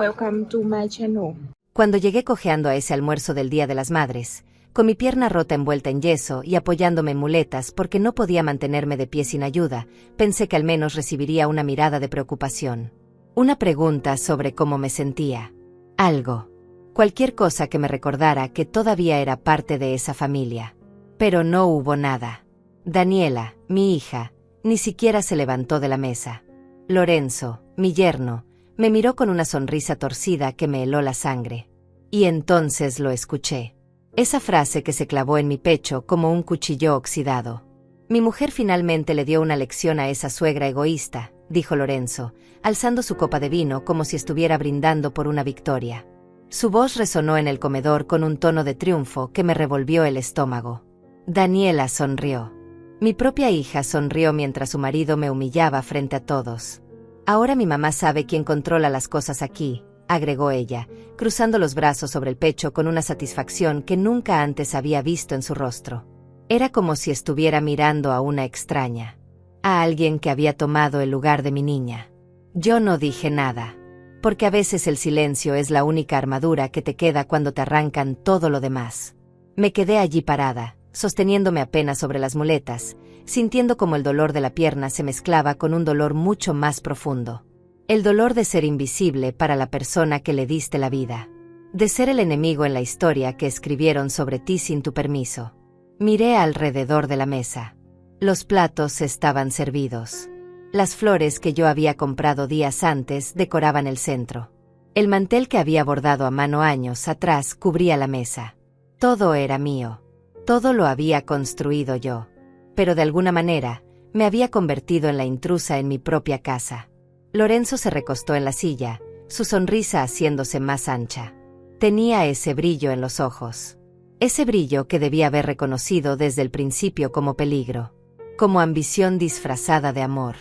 Welcome to my channel. Cuando llegué cojeando a ese almuerzo del Día de las Madres, con mi pierna rota envuelta en yeso y apoyándome en muletas porque no podía mantenerme de pie sin ayuda, pensé que al menos recibiría una mirada de preocupación. Una pregunta sobre cómo me sentía. Algo. Cualquier cosa que me recordara que todavía era parte de esa familia. Pero no hubo nada. Daniela, mi hija, ni siquiera se levantó de la mesa. Lorenzo, mi yerno, me miró con una sonrisa torcida que me heló la sangre. Y entonces lo escuché. Esa frase que se clavó en mi pecho como un cuchillo oxidado. Mi mujer finalmente le dio una lección a esa suegra egoísta, dijo Lorenzo, alzando su copa de vino como si estuviera brindando por una victoria. Su voz resonó en el comedor con un tono de triunfo que me revolvió el estómago. Daniela sonrió. Mi propia hija sonrió mientras su marido me humillaba frente a todos. Ahora mi mamá sabe quién controla las cosas aquí, agregó ella, cruzando los brazos sobre el pecho con una satisfacción que nunca antes había visto en su rostro. Era como si estuviera mirando a una extraña. A alguien que había tomado el lugar de mi niña. Yo no dije nada. Porque a veces el silencio es la única armadura que te queda cuando te arrancan todo lo demás. Me quedé allí parada, sosteniéndome apenas sobre las muletas, sintiendo como el dolor de la pierna se mezclaba con un dolor mucho más profundo. El dolor de ser invisible para la persona que le diste la vida. De ser el enemigo en la historia que escribieron sobre ti sin tu permiso. Miré alrededor de la mesa. Los platos estaban servidos. Las flores que yo había comprado días antes decoraban el centro. El mantel que había bordado a mano años atrás cubría la mesa. Todo era mío. Todo lo había construido yo. Pero de alguna manera, me había convertido en la intrusa en mi propia casa. Lorenzo se recostó en la silla, su sonrisa haciéndose más ancha. Tenía ese brillo en los ojos. Ese brillo que debía haber reconocido desde el principio como peligro. Como ambición disfrazada de amor.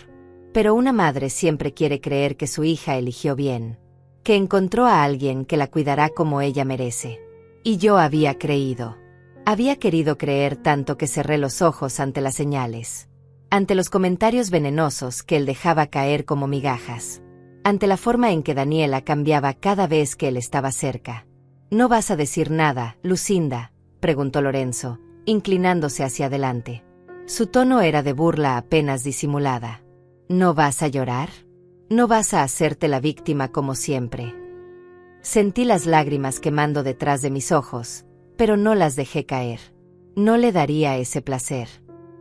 Pero una madre siempre quiere creer que su hija eligió bien. Que encontró a alguien que la cuidará como ella merece. Y yo había creído. Había querido creer tanto que cerré los ojos ante las señales. Ante los comentarios venenosos que él dejaba caer como migajas. Ante la forma en que Daniela cambiaba cada vez que él estaba cerca. «¿No vas a decir nada, Lucinda?», preguntó Lorenzo, inclinándose hacia adelante. Su tono era de burla apenas disimulada. «¿No vas a llorar? ¿No vas a hacerte la víctima como siempre?». Sentí las lágrimas quemando detrás de mis ojos, pero no las dejé caer. No le daría ese placer.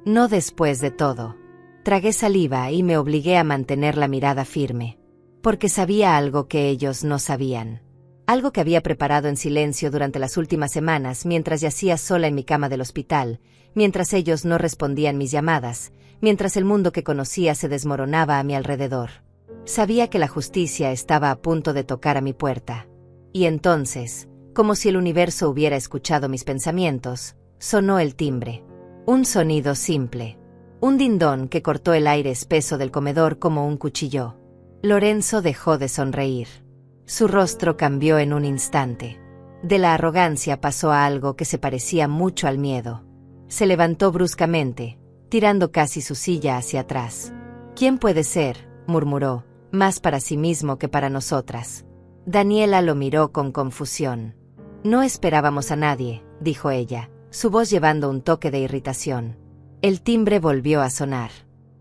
No después de todo. Tragué saliva y me obligué a mantener la mirada firme. Porque sabía algo que ellos no sabían. Algo que había preparado en silencio durante las últimas semanas mientras yacía sola en mi cama del hospital, mientras ellos no respondían mis llamadas, mientras el mundo que conocía se desmoronaba a mi alrededor. Sabía que la justicia estaba a punto de tocar a mi puerta. Y entonces, como si el universo hubiera escuchado mis pensamientos, sonó el timbre. Un sonido simple. Un dindón que cortó el aire espeso del comedor como un cuchillo. Lorenzo dejó de sonreír. Su rostro cambió en un instante. De la arrogancia pasó a algo que se parecía mucho al miedo. Se levantó bruscamente, tirando casi su silla hacia atrás. «¿Quién puede ser?», murmuró, más para sí mismo que para nosotras. Daniela lo miró con confusión. «No esperábamos a nadie», dijo ella, su voz llevando un toque de irritación. El timbre volvió a sonar.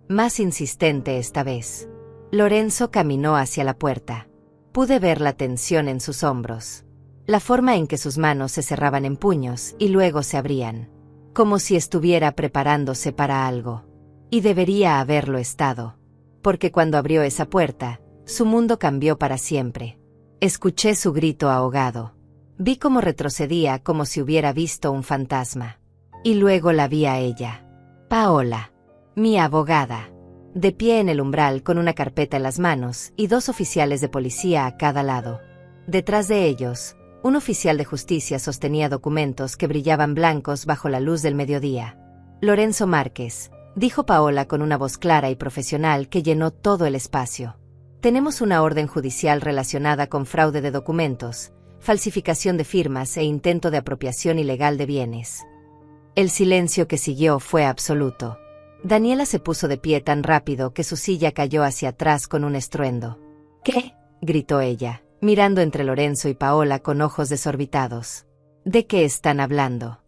Más insistente esta vez. Lorenzo caminó hacia la puerta. Pude ver la tensión en sus hombros. La forma en que sus manos se cerraban en puños y luego se abrían. Como si estuviera preparándose para algo. Y debería haberlo estado. Porque cuando abrió esa puerta, su mundo cambió para siempre. Escuché su grito ahogado. Vi cómo retrocedía como si hubiera visto un fantasma. Y luego la vi a ella. Paola. Mi abogada. De pie en el umbral con una carpeta en las manos y 2 oficiales de policía a cada lado. Detrás de ellos, un oficial de justicia sostenía documentos que brillaban blancos bajo la luz del mediodía. «Lorenzo Márquez», dijo Paola con una voz clara y profesional que llenó todo el espacio. «Tenemos una orden judicial relacionada con fraude de documentos, falsificación de firmas e intento de apropiación ilegal de bienes». El silencio que siguió fue absoluto. Daniela se puso de pie tan rápido que su silla cayó hacia atrás con un estruendo. «¿Qué?», gritó ella, mirando entre Lorenzo y Paola con ojos desorbitados. ¿De qué están hablando?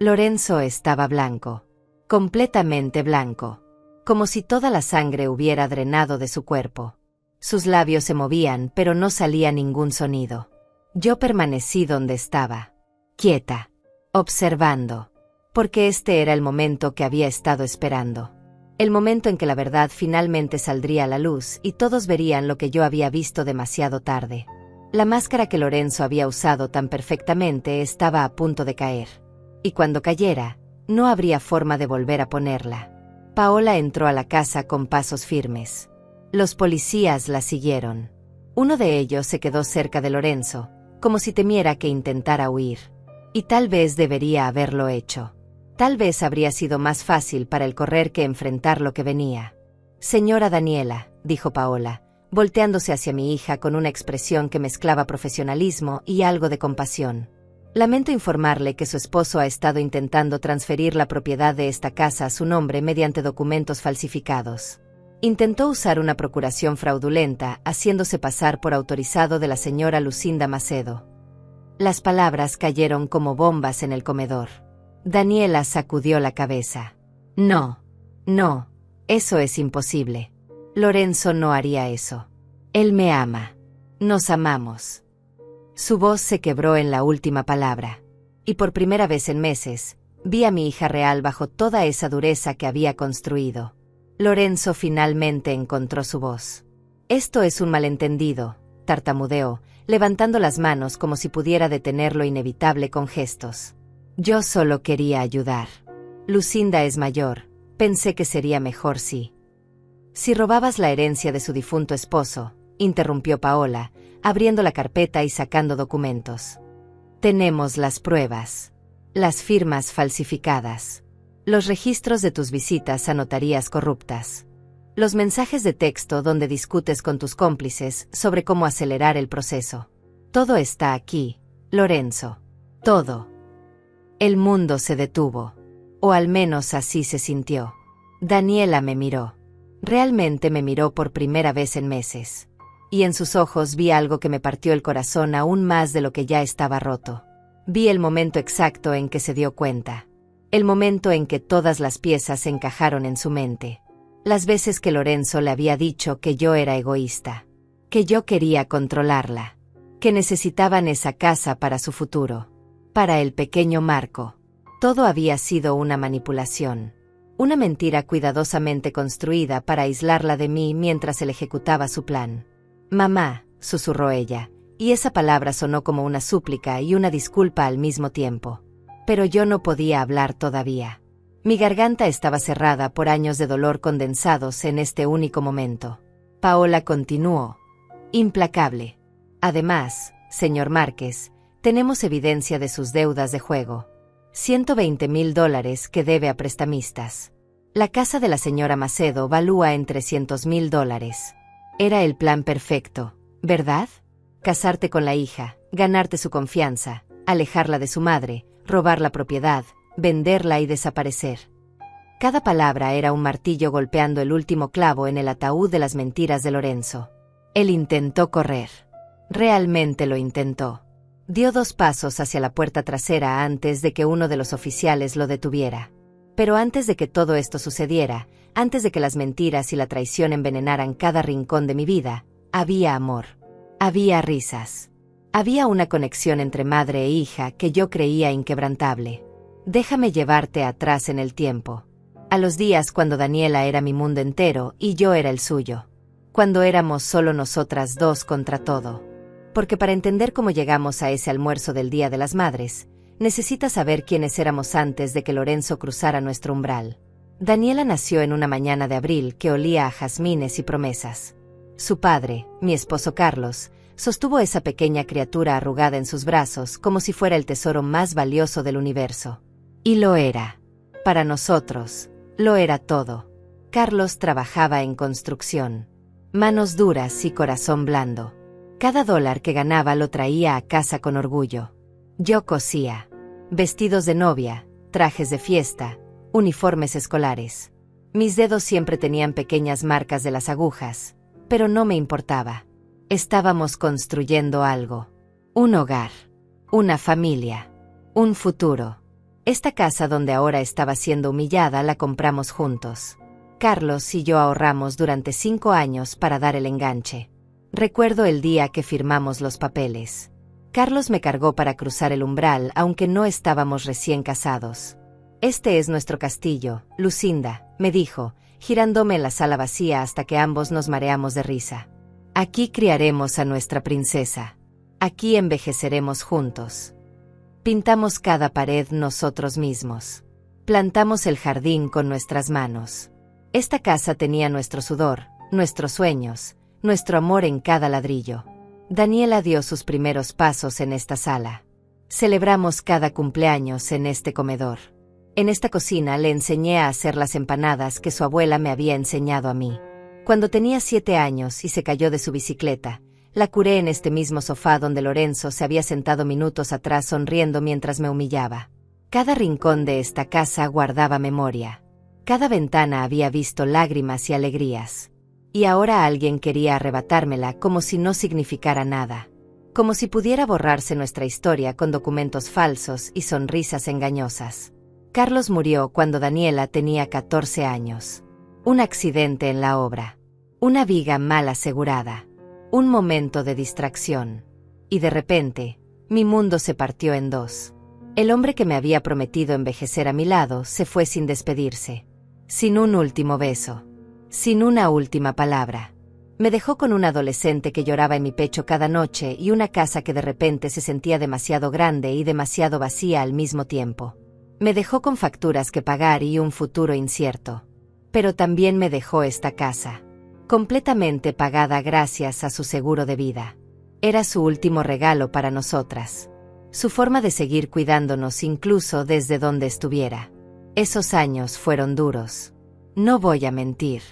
Lorenzo estaba blanco. Completamente blanco. Como si toda la sangre hubiera drenado de su cuerpo. Sus labios se movían, pero no salía ningún sonido. Yo permanecí donde estaba. Quieta. Observando. Porque este era el momento que había estado esperando. El momento en que la verdad finalmente saldría a la luz y todos verían lo que yo había visto demasiado tarde. La máscara que Lorenzo había usado tan perfectamente estaba a punto de caer. Y cuando cayera, no habría forma de volver a ponerla. Paola entró a la casa con pasos firmes. Los policías la siguieron. Uno de ellos se quedó cerca de Lorenzo, como si temiera que intentara huir. Y tal vez debería haberlo hecho. Tal vez habría sido más fácil para él correr que enfrentar lo que venía. Señora Daniela, dijo Paola, volteándose hacia mi hija con una expresión que mezclaba profesionalismo y algo de compasión. Lamento informarle que su esposo ha estado intentando transferir la propiedad de esta casa a su nombre mediante documentos falsificados. Intentó usar una procuración fraudulenta, haciéndose pasar por autorizado de la señora Lucinda Macedo. Las palabras cayeron como bombas en el comedor. Daniela sacudió la cabeza. No, eso es imposible. Lorenzo no haría eso. Él me ama. Nos amamos. Su voz se quebró en la última palabra. Y por primera vez en meses, vi a mi hija real bajo toda esa dureza que había construido. Lorenzo finalmente encontró su voz. Esto es un malentendido, tartamudeó, levantando las manos como si pudiera detener lo inevitable con gestos. Yo solo quería ayudar. Lucinda es mayor, pensé que sería mejor si robabas la herencia de su difunto esposo, interrumpió Paola, abriendo la carpeta y sacando documentos. Tenemos las pruebas. Las firmas falsificadas. Los registros de tus visitas a notarías corruptas. Los mensajes de texto donde discutes con tus cómplices sobre cómo acelerar el proceso. Todo está aquí, Lorenzo. Todo. El mundo se detuvo. O al menos así se sintió. Daniela me miró. Realmente me miró por primera vez en meses. Y en sus ojos vi algo que me partió el corazón aún más de lo que ya estaba roto. Vi el momento exacto en que se dio cuenta. El momento en que todas las piezas se encajaron en su mente. Las veces que Lorenzo le había dicho que yo era egoísta. Que yo quería controlarla. Que necesitaban esa casa para su futuro. Para el pequeño Marco. Todo había sido una manipulación. Una mentira cuidadosamente construida para aislarla de mí mientras él ejecutaba su plan. Mamá, susurró ella, y esa palabra sonó como una súplica y una disculpa al mismo tiempo. Pero yo no podía hablar todavía. Mi garganta estaba cerrada por años de dolor condensados en este único momento. Paola continuó. Implacable. Además, señor Márquez, tenemos evidencia de sus deudas de juego. $120,000 que debe a prestamistas. La casa de la señora Macedo valúa en $300,000. Era el plan perfecto, ¿verdad? Casarte con la hija, ganarte su confianza, alejarla de su madre, robar la propiedad, venderla y desaparecer. Cada palabra era un martillo golpeando el último clavo en el ataúd de las mentiras de Lorenzo. Él intentó correr. Realmente lo intentó. Dio 2 pasos hacia la puerta trasera antes de que uno de los oficiales lo detuviera. Pero antes de que todo esto sucediera, antes de que las mentiras y la traición envenenaran cada rincón de mi vida, había amor. Había risas. Había una conexión entre madre e hija que yo creía inquebrantable. Déjame llevarte atrás en el tiempo. A los días cuando Daniela era mi mundo entero y yo era el suyo. Cuando éramos solo nosotras dos contra todo. Porque para entender cómo llegamos a ese almuerzo del Día de las Madres, necesitas saber quiénes éramos antes de que Lorenzo cruzara nuestro umbral. Daniela nació en una mañana de abril que olía a jazmines y promesas. Su padre, mi esposo Carlos, sostuvo esa pequeña criatura arrugada en sus brazos como si fuera el tesoro más valioso del universo. Y lo era. Para nosotros, lo era todo. Carlos trabajaba en construcción. Manos duras y corazón blando. Cada dólar que ganaba lo traía a casa con orgullo. Yo cosía. Vestidos de novia, trajes de fiesta, uniformes escolares. Mis dedos siempre tenían pequeñas marcas de las agujas, pero no me importaba. Estábamos construyendo algo. Un hogar. Una familia. Un futuro. Esta casa donde ahora estaba siendo humillada la compramos juntos. Carlos y yo ahorramos durante 5 años para dar el enganche. Recuerdo el día que firmamos los papeles. Carlos me cargó para cruzar el umbral, aunque no estábamos recién casados. «Este es nuestro castillo, Lucinda», me dijo, girándome en la sala vacía hasta que ambos nos mareamos de risa. «Aquí criaremos a nuestra princesa. Aquí envejeceremos juntos. Pintamos cada pared nosotros mismos. Plantamos el jardín con nuestras manos. Esta casa tenía nuestro sudor, nuestros sueños, nuestro amor en cada ladrillo. Daniela dio sus primeros pasos en esta sala. Celebramos cada cumpleaños en este comedor. En esta cocina le enseñé a hacer las empanadas que su abuela me había enseñado a mí. Cuando tenía 7 años y se cayó de su bicicleta, la curé en este mismo sofá donde Lorenzo se había sentado minutos atrás sonriendo mientras me humillaba. Cada rincón de esta casa guardaba memoria. Cada ventana había visto lágrimas y alegrías. Y ahora alguien quería arrebatármela como si no significara nada. Como si pudiera borrarse nuestra historia con documentos falsos y sonrisas engañosas. Carlos murió cuando Daniela tenía 14 años. Un accidente en la obra. Una viga mal asegurada. Un momento de distracción. Y de repente, mi mundo se partió en dos. El hombre que me había prometido envejecer a mi lado se fue sin despedirse. Sin un último beso. Sin una última palabra. Me dejó con un adolescente que lloraba en mi pecho cada noche y una casa que de repente se sentía demasiado grande y demasiado vacía al mismo tiempo. Me dejó con facturas que pagar y un futuro incierto. Pero también me dejó esta casa. Completamente pagada gracias a su seguro de vida. Era su último regalo para nosotras. Su forma de seguir cuidándonos incluso desde donde estuviera. Esos años fueron duros. No voy a mentir.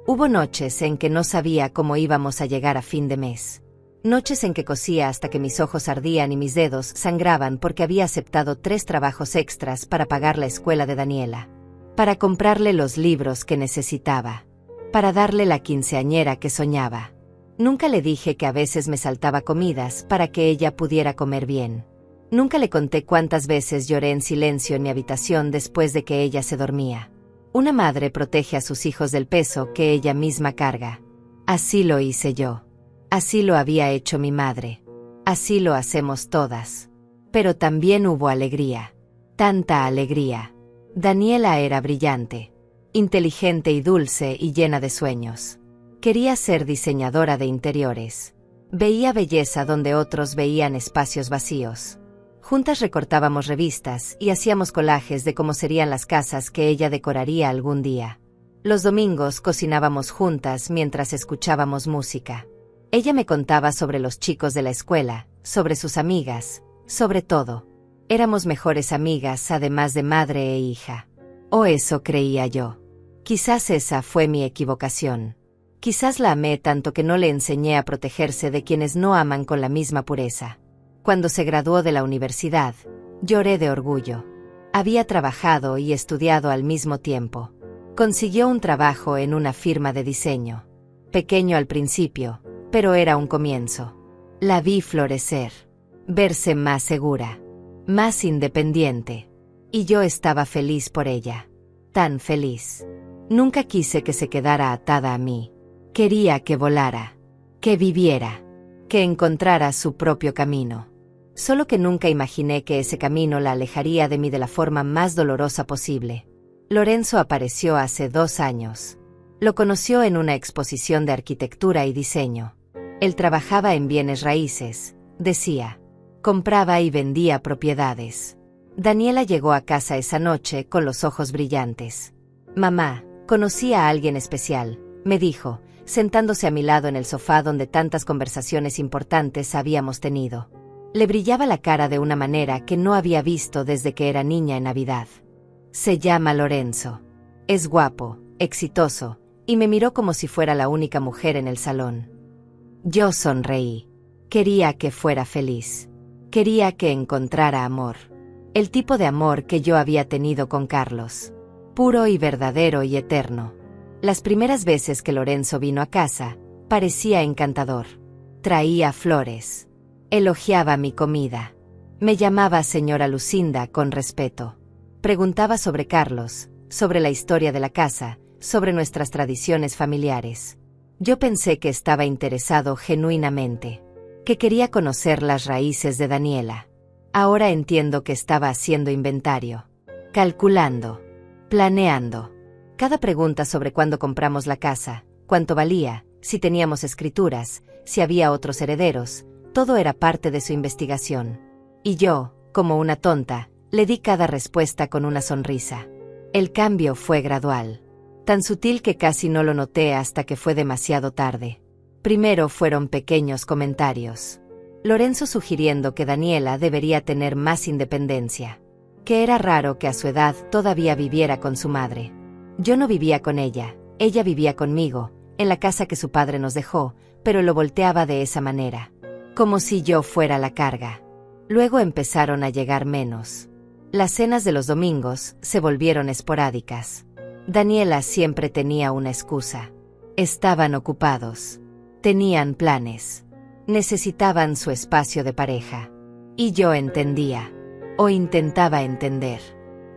Hubo noches en que no sabía cómo íbamos a llegar a fin de mes. Noches en que cosía hasta que mis ojos ardían y mis dedos sangraban porque había aceptado 3 trabajos extras para pagar la escuela de Daniela. Para comprarle los libros que necesitaba. Para darle la quinceañera que soñaba. Nunca le dije que a veces me saltaba comidas para que ella pudiera comer bien. Nunca le conté cuántas veces lloré en silencio en mi habitación después de que ella se dormía. Una madre protege a sus hijos del peso que ella misma carga. Así lo hice yo. Así lo había hecho mi madre. Así lo hacemos todas. Pero también hubo alegría. Tanta alegría. Daniela era brillante. Inteligente y dulce y llena de sueños. Quería ser diseñadora de interiores. Veía belleza donde otros veían espacios vacíos. Juntas recortábamos revistas y hacíamos collages de cómo serían las casas que ella decoraría algún día. Los domingos cocinábamos juntas mientras escuchábamos música. Ella me contaba sobre los chicos de la escuela, sobre sus amigas, sobre todo. Éramos mejores amigas además de madre e hija. O eso creía yo. Quizás esa fue mi equivocación. Quizás la amé tanto que no le enseñé a protegerse de quienes no aman con la misma pureza. Cuando se graduó de la universidad, lloré de orgullo. Había trabajado y estudiado al mismo tiempo. Consiguió un trabajo en una firma de diseño. Pequeño al principio, pero era un comienzo. La vi florecer, verse más segura, más independiente. Y yo estaba feliz por ella. Tan feliz. Nunca quise que se quedara atada a mí. Quería que volara, que viviera, que encontrara su propio camino. Solo que nunca imaginé que ese camino la alejaría de mí de la forma más dolorosa posible. Lorenzo apareció hace 2 años. Lo conoció en una exposición de arquitectura y diseño. Él trabajaba en bienes raíces, decía. Compraba y vendía propiedades. Daniela llegó a casa esa noche con los ojos brillantes. «Mamá, conocí a alguien especial», me dijo, sentándose a mi lado en el sofá donde tantas conversaciones importantes habíamos tenido. Le brillaba la cara de una manera que no había visto desde que era niña en Navidad. Se llama Lorenzo. Es guapo, exitoso, y me miró como si fuera la única mujer en el salón. Yo sonreí. Quería que fuera feliz. Quería que encontrara amor. El tipo de amor que yo había tenido con Carlos. Puro y verdadero y eterno. Las primeras veces que Lorenzo vino a casa, parecía encantador. Traía flores. Elogiaba mi comida. Me llamaba señora Lucinda con respeto. Preguntaba sobre Carlos, sobre la historia de la casa, sobre nuestras tradiciones familiares. Yo pensé que estaba interesado genuinamente, que quería conocer las raíces de Daniela. Ahora entiendo que estaba haciendo inventario, calculando, planeando. Cada pregunta sobre cuándo compramos la casa, cuánto valía, si teníamos escrituras, si había otros herederos, todo era parte de su investigación. Y yo, como una tonta, le di cada respuesta con una sonrisa. El cambio fue gradual, tan sutil que casi no lo noté hasta que fue demasiado tarde. Primero fueron pequeños comentarios. Lorenzo sugiriendo que Daniela debería tener más independencia, que era raro que a su edad todavía viviera con su madre. Yo no vivía con ella vivía conmigo, en la casa que su padre nos dejó, pero lo volteaba de esa manera, como si yo fuera la carga. Luego empezaron a llegar menos. Las cenas de los domingos se volvieron esporádicas. Daniela siempre tenía una excusa. Estaban ocupados. Tenían planes. Necesitaban su espacio de pareja. Y yo entendía. O intentaba entender.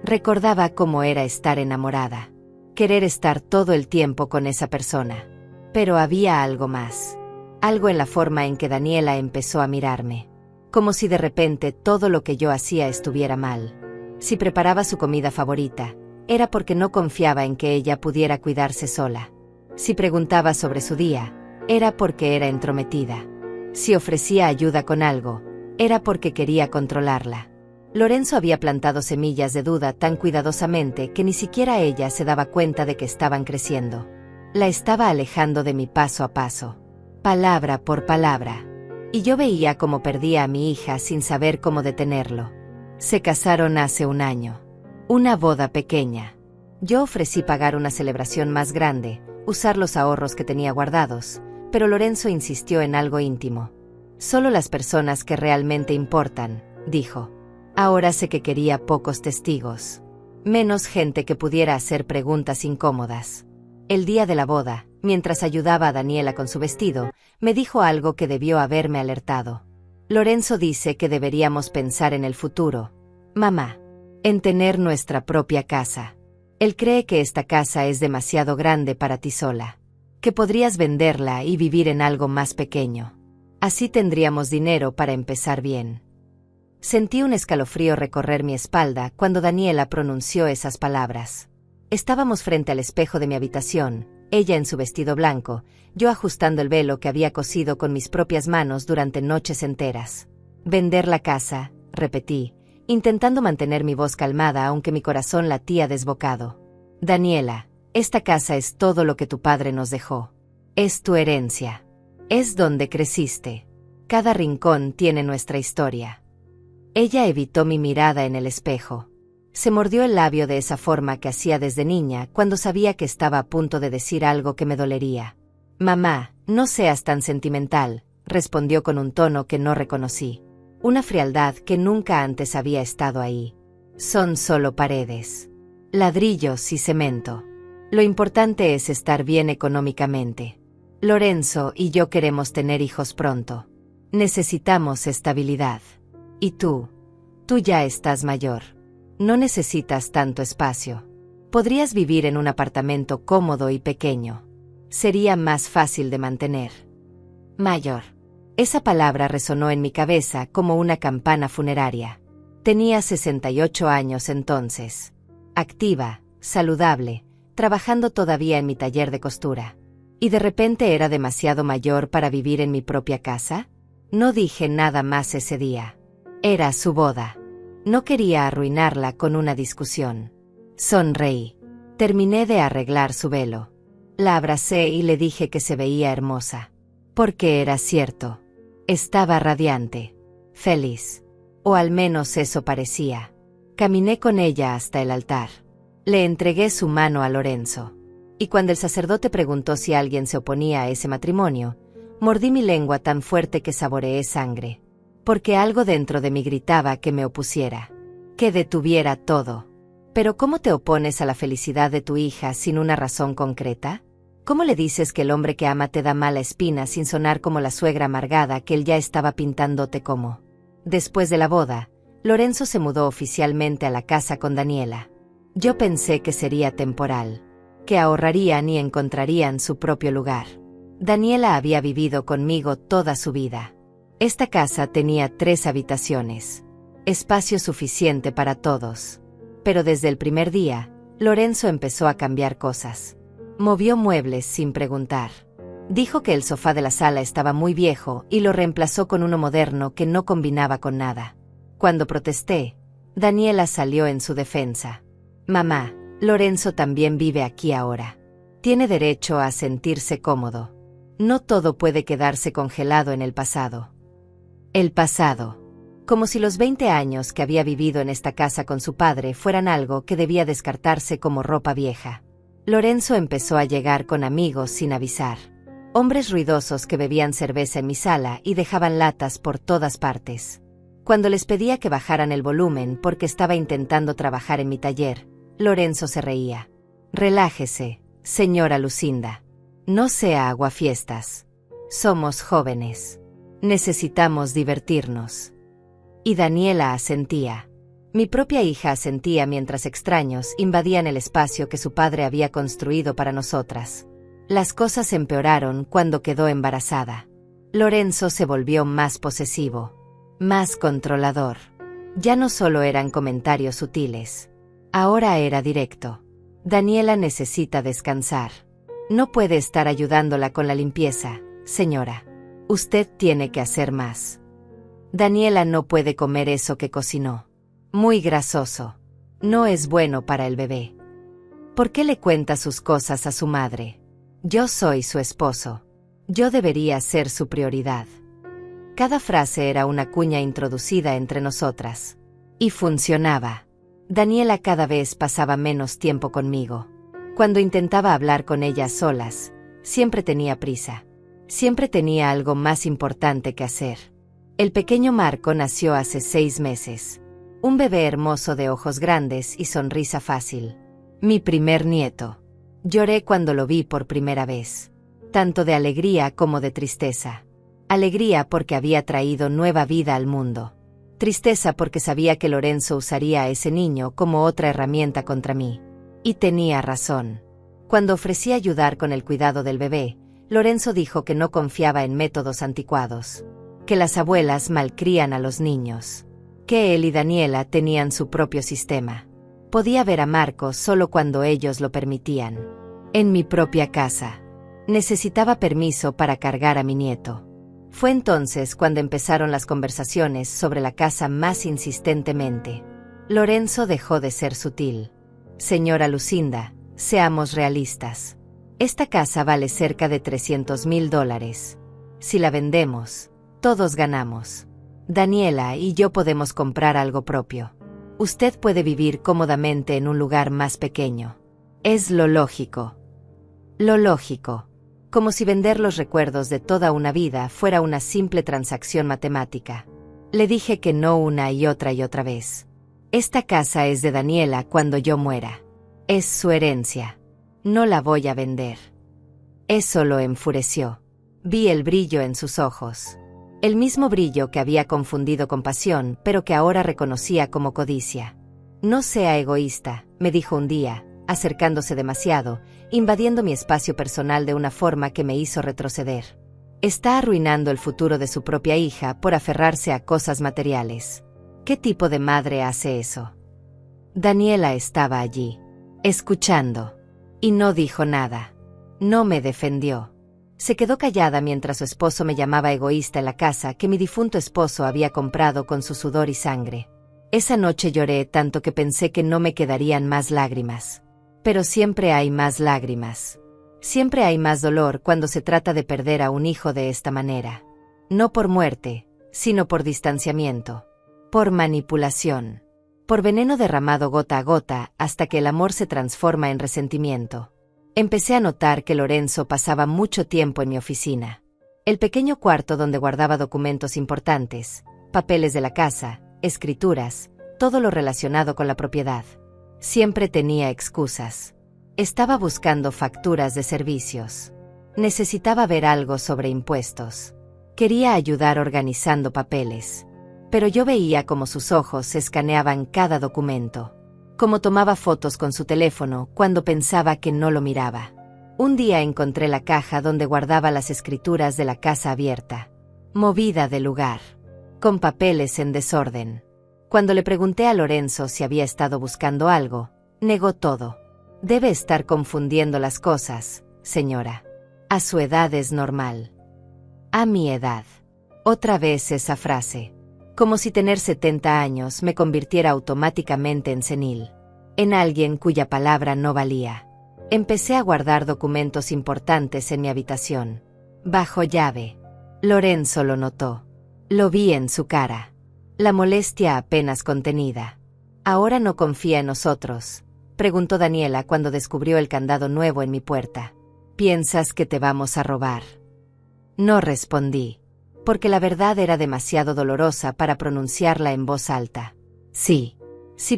Recordaba cómo era estar enamorada. Querer estar todo el tiempo con esa persona. Pero había algo más. Algo en la forma en que Daniela empezó a mirarme. Como si de repente todo lo que yo hacía estuviera mal. Si preparaba su comida favorita, era porque no confiaba en que ella pudiera cuidarse sola. Si preguntaba sobre su día, era porque era entrometida. Si ofrecía ayuda con algo, era porque quería controlarla. Lorenzo había plantado semillas de duda tan cuidadosamente que ni siquiera ella se daba cuenta de que estaban creciendo. La estaba alejando de mí paso a paso, palabra por palabra. Y yo veía cómo perdía a mi hija sin saber cómo detenerlo. Se casaron hace un año. Una boda pequeña. Yo ofrecí pagar una celebración más grande, usar los ahorros que tenía guardados, pero Lorenzo insistió en algo íntimo. Solo las personas que realmente importan, dijo. Ahora sé que quería pocos testigos. Menos gente que pudiera hacer preguntas incómodas. El día de la boda, mientras ayudaba a Daniela con su vestido, me dijo algo que debió haberme alertado. Lorenzo dice que deberíamos pensar en el futuro, mamá, en tener nuestra propia casa. Él cree que esta casa es demasiado grande para ti sola, que podrías venderla y vivir en algo más pequeño. Así tendríamos dinero para empezar bien. Sentí un escalofrío recorrer mi espalda cuando Daniela pronunció esas palabras. Estábamos frente al espejo de mi habitación, ella en su vestido blanco, yo ajustando el velo que había cosido con mis propias manos durante noches enteras. Vender la casa, repetí, intentando mantener mi voz calmada aunque mi corazón latía desbocado. Daniela, esta casa es todo lo que tu padre nos dejó. Es tu herencia. Es donde creciste. Cada rincón tiene nuestra historia. Ella evitó mi mirada en el espejo. Se mordió el labio de esa forma que hacía desde niña cuando sabía que estaba a punto de decir algo que me dolería. Mamá, no seas tan sentimental, respondió con un tono que no reconocí. Una frialdad que nunca antes había estado ahí. Son solo paredes. Ladrillos y cemento. Lo importante es estar bien económicamente. Lorenzo y yo queremos tener hijos pronto. Necesitamos estabilidad. Y tú ya estás mayor. No necesitas tanto espacio. Podrías vivir en un apartamento cómodo y pequeño. Sería más fácil de mantener. Mayor. Esa palabra resonó en mi cabeza como una campana funeraria. Tenía 68 años entonces. Activa, saludable, trabajando todavía en mi taller de costura. ¿Y de repente era demasiado mayor para vivir en mi propia casa? No dije nada más ese día. Era su boda. No quería arruinarla con una discusión. Sonreí. Terminé de arreglar su velo. La abracé y le dije que se veía hermosa. Porque era cierto. Estaba radiante. Feliz. O al menos eso parecía. Caminé con ella hasta el altar. Le entregué su mano a Lorenzo. Y cuando el sacerdote preguntó si alguien se oponía a ese matrimonio, mordí mi lengua tan fuerte que saboreé sangre. Porque algo dentro de mí gritaba que me opusiera. Que detuviera todo. Pero ¿cómo te opones a la felicidad de tu hija sin una razón concreta? ¿Cómo le dices que el hombre que ama te da mala espina sin sonar como la suegra amargada que él ya estaba pintándote como? Después de la boda, Lorenzo se mudó oficialmente a la casa con Daniela. Yo pensé que sería temporal, que ahorrarían y encontrarían su propio lugar. Daniela había vivido conmigo toda su vida. Esta casa tenía 3 habitaciones, espacio suficiente para todos. Pero desde el primer día, Lorenzo empezó a cambiar cosas. Movió muebles sin preguntar. Dijo que el sofá de la sala estaba muy viejo y lo reemplazó con uno moderno que no combinaba con nada. Cuando protesté, Daniela salió en su defensa. Mamá, Lorenzo también vive aquí ahora. Tiene derecho a sentirse cómodo. No todo puede quedarse congelado en el pasado. El pasado. Como si los 20 años que había vivido en esta casa con su padre fueran algo que debía descartarse como ropa vieja. Lorenzo empezó a llegar con amigos sin avisar. Hombres ruidosos que bebían cerveza en mi sala y dejaban latas por todas partes. Cuando les pedía que bajaran el volumen porque estaba intentando trabajar en mi taller, Lorenzo se reía. Relájese, señora Lucinda. No sea aguafiestas. Somos jóvenes. Necesitamos divertirnos. Y Daniela asentía. Mi propia hija asentía mientras extraños invadían el espacio que su padre había construido para nosotras. Las cosas empeoraron cuando quedó embarazada. Lorenzo se volvió más posesivo, más controlador. Ya no solo eran comentarios sutiles. Ahora era directo. Daniela necesita descansar. No puede estar ayudándola con la limpieza, señora. Usted tiene que hacer más. Daniela no puede comer eso que cocinó. Muy grasoso. No es bueno para el bebé. ¿Por qué le cuenta sus cosas a su madre? Yo soy su esposo. Yo debería ser su prioridad. Cada frase era una cuña introducida entre nosotras. Y funcionaba. Daniela cada vez pasaba menos tiempo conmigo. Cuando intentaba hablar con ella a solas, siempre tenía prisa. Siempre tenía algo más importante que hacer. El pequeño Marco nació hace 6 meses. Un bebé hermoso de ojos grandes y sonrisa fácil. Mi primer nieto. Lloré cuando lo vi por primera vez. Tanto de alegría como de tristeza. Alegría porque había traído nueva vida al mundo. Tristeza porque sabía que Lorenzo usaría a ese niño como otra herramienta contra mí. Y tenía razón. Cuando ofrecí ayudar con el cuidado del bebé, Lorenzo dijo que no confiaba en métodos anticuados. Que las abuelas malcrían a los niños. Que él y Daniela tenían su propio sistema. Podía ver a Marco solo cuando ellos lo permitían. En mi propia casa. Necesitaba permiso para cargar a mi nieto. Fue entonces cuando empezaron las conversaciones sobre la casa más insistentemente. Lorenzo dejó de ser sutil. Señora Lucinda, seamos realistas. Esta casa vale cerca de $300,000. Si la vendemos, todos ganamos. Daniela y yo podemos comprar algo propio. Usted puede vivir cómodamente en un lugar más pequeño. Es lo lógico. Lo lógico. Como si vender los recuerdos de toda una vida fuera una simple transacción matemática. Le dije que no una y otra vez. Esta casa es de Daniela cuando yo muera. Es su herencia. No la voy a vender. Eso lo enfureció. Vi el brillo en sus ojos. El mismo brillo que había confundido con pasión, pero que ahora reconocía como codicia. No sea egoísta, me dijo un día, acercándose demasiado, invadiendo mi espacio personal de una forma que me hizo retroceder. Está arruinando el futuro de su propia hija por aferrarse a cosas materiales. ¿Qué tipo de madre hace eso? Daniela estaba allí, escuchando, y no dijo nada. No me defendió. Se quedó callada mientras su esposo me llamaba egoísta en la casa que mi difunto esposo había comprado con su sudor y sangre. Esa noche lloré tanto que pensé que no me quedarían más lágrimas. Pero siempre hay más lágrimas. Siempre hay más dolor cuando se trata de perder a un hijo de esta manera. No por muerte, sino por distanciamiento. Por manipulación. Por veneno derramado gota a gota hasta que el amor se transforma en resentimiento. Empecé a notar que Lorenzo pasaba mucho tiempo en mi oficina. El pequeño cuarto donde guardaba documentos importantes, papeles de la casa, escrituras, todo lo relacionado con la propiedad. Siempre tenía excusas. Estaba buscando facturas de servicios. Necesitaba ver algo sobre impuestos. Quería ayudar organizando papeles. Pero yo veía cómo sus ojos escaneaban cada documento. Cómo tomaba fotos con su teléfono cuando pensaba que no lo miraba. Un día encontré la caja donde guardaba las escrituras de la casa abierta. Movida de lugar. Con papeles en desorden. Cuando le pregunté a Lorenzo si había estado buscando algo, negó todo. Debe estar confundiendo las cosas, señora. A su edad es normal. A mi edad. Otra vez esa frase. Como si tener 70 años me convirtiera automáticamente en senil. En alguien cuya palabra no valía. Empecé a guardar documentos importantes en mi habitación. Bajo llave. Lorenzo lo notó. Lo vi en su cara. La molestia apenas contenida. ¿Ahora no confía en nosotros?, preguntó Daniela cuando descubrió el candado nuevo en mi puerta. ¿Piensas que te vamos a robar? No respondí, porque la verdad era demasiado dolorosa para pronunciarla en voz alta. Sí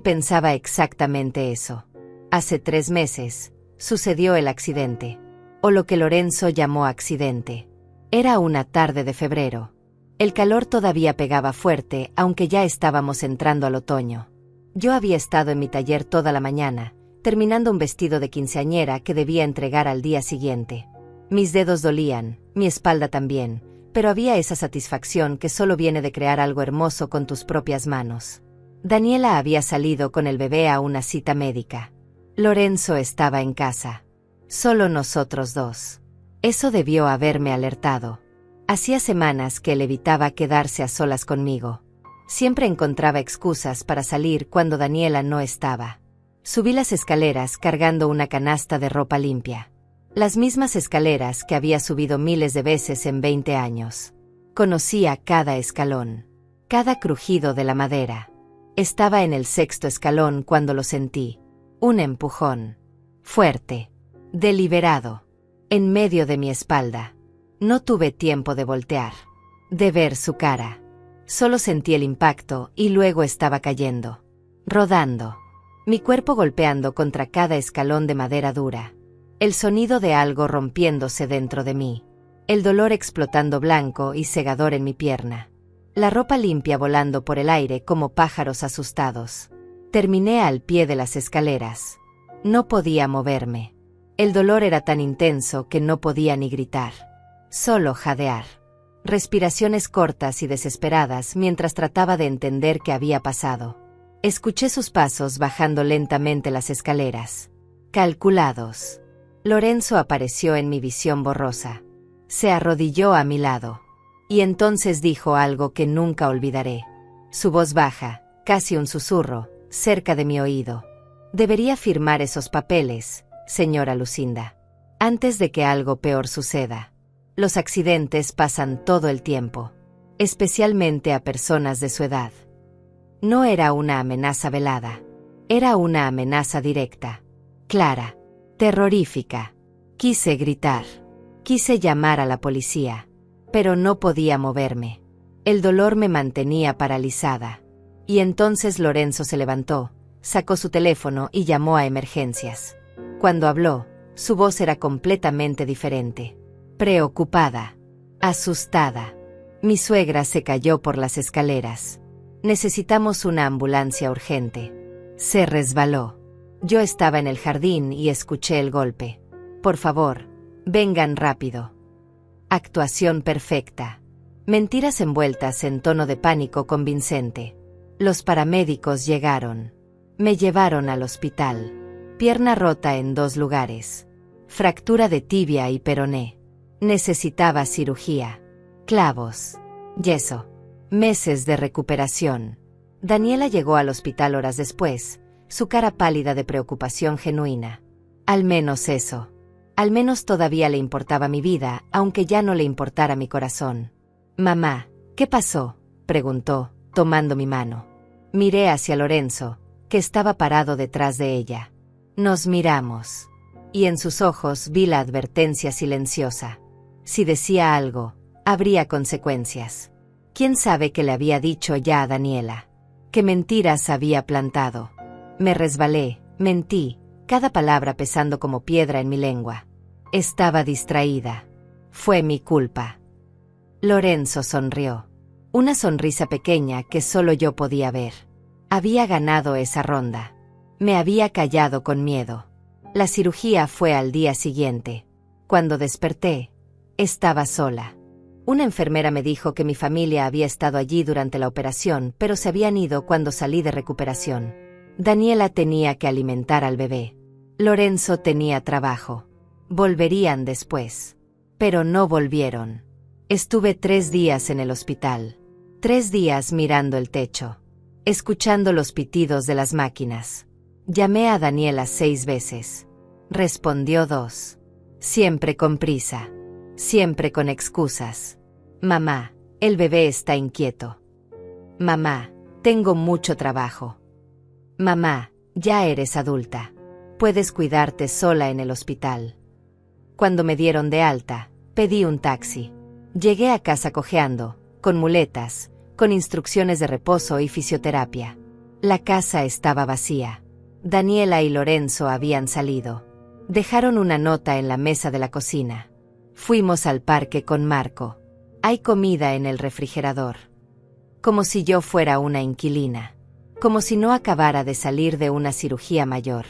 pensaba exactamente eso. Hace 3 meses, sucedió el accidente. O lo que Lorenzo llamó accidente. Era una tarde de febrero. El calor todavía pegaba fuerte, aunque ya estábamos entrando al otoño. Yo había estado en mi taller toda la mañana, terminando un vestido de quinceañera que debía entregar al día siguiente. Mis dedos dolían, mi espalda también, pero había esa satisfacción que solo viene de crear algo hermoso con tus propias manos. Daniela había salido con el bebé a una cita médica. Lorenzo estaba en casa. Solo nosotros dos. Eso debió haberme alertado. Hacía semanas que él evitaba quedarse a solas conmigo. Siempre encontraba excusas para salir cuando Daniela no estaba. Subí las escaleras cargando una canasta de ropa limpia. Las mismas escaleras que había subido miles de veces en 20 años. Conocía cada escalón. Cada crujido de la madera. Estaba en el 6.º escalón cuando lo sentí. Un empujón. Fuerte. Deliberado. En medio de mi espalda. No tuve tiempo de voltear. De ver su cara. Solo sentí el impacto y luego estaba cayendo. Rodando. Mi cuerpo golpeando contra cada escalón de madera dura. El sonido de algo rompiéndose dentro de mí. El dolor explotando blanco y cegador en mi pierna. La ropa limpia volando por el aire como pájaros asustados. Terminé al pie de las escaleras. No podía moverme. El dolor era tan intenso que no podía ni gritar. Solo jadear. Respiraciones cortas y desesperadas mientras trataba de entender qué había pasado. Escuché sus pasos bajando lentamente las escaleras. Calculados. Lorenzo apareció en mi visión borrosa. Se arrodilló a mi lado. Y entonces dijo algo que nunca olvidaré. Su voz baja, casi un susurro, cerca de mi oído. Debería firmar esos papeles, señora Lucinda. Antes de que algo peor suceda. Los accidentes pasan todo el tiempo. Especialmente a personas de su edad. No era una amenaza velada. Era una amenaza directa. Clara. Terrorífica. Quise gritar. Quise llamar a la policía. Pero no podía moverme. El dolor me mantenía paralizada. Y entonces Lorenzo se levantó, sacó su teléfono y llamó a emergencias. Cuando habló, su voz era completamente diferente. Preocupada. Asustada. Mi suegra se cayó por las escaleras. Necesitamos una ambulancia urgente. Se resbaló. Yo estaba en el jardín y escuché el golpe. Por favor, vengan rápido. Actuación perfecta. Mentiras envueltas en tono de pánico convincente. Los paramédicos llegaron. Me llevaron al hospital. Pierna rota en 2 lugares. Fractura de tibia y peroné. Necesitaba cirugía. Clavos. Yeso. Meses de recuperación. Daniela llegó al hospital horas después, su cara pálida de preocupación genuina. Al menos eso. Al menos todavía le importaba mi vida, aunque ya no le importara mi corazón. Mamá, ¿qué pasó?, preguntó, tomando mi mano. Miré hacia Lorenzo, que estaba parado detrás de ella. Nos miramos. Y en sus ojos vi la advertencia silenciosa. Si decía algo, habría consecuencias. ¿Quién sabe qué le había dicho ya a Daniela? ¿Qué mentiras había plantado? Me resbalé, mentí, cada palabra pesando como piedra en mi lengua. Estaba distraída. Fue mi culpa. Lorenzo sonrió. Una sonrisa pequeña que solo yo podía ver. Había ganado esa ronda. Me había callado con miedo. La cirugía fue al día siguiente. Cuando desperté, estaba sola. Una enfermera me dijo que mi familia había estado allí durante la operación, pero se habían ido cuando salí de recuperación. Daniela tenía que alimentar al bebé. Lorenzo tenía trabajo. Volverían después. Pero no volvieron. Estuve 3 días en el hospital. 3 días mirando el techo, escuchando los pitidos de las máquinas. Llamé a Daniela 6 veces. Respondió 2. Siempre con prisa. Siempre con excusas. Mamá, el bebé está inquieto. Mamá, tengo mucho trabajo. Mamá, ya eres adulta. Puedes cuidarte sola en el hospital. Cuando me dieron de alta, pedí un taxi. Llegué a casa cojeando, con muletas, con instrucciones de reposo y fisioterapia. La casa estaba vacía. Daniela y Lorenzo habían salido. Dejaron una nota en la mesa de la cocina. Fuimos al parque con Marco. Hay comida en el refrigerador. Como si yo fuera una inquilina. Como si no acabara de salir de una cirugía mayor.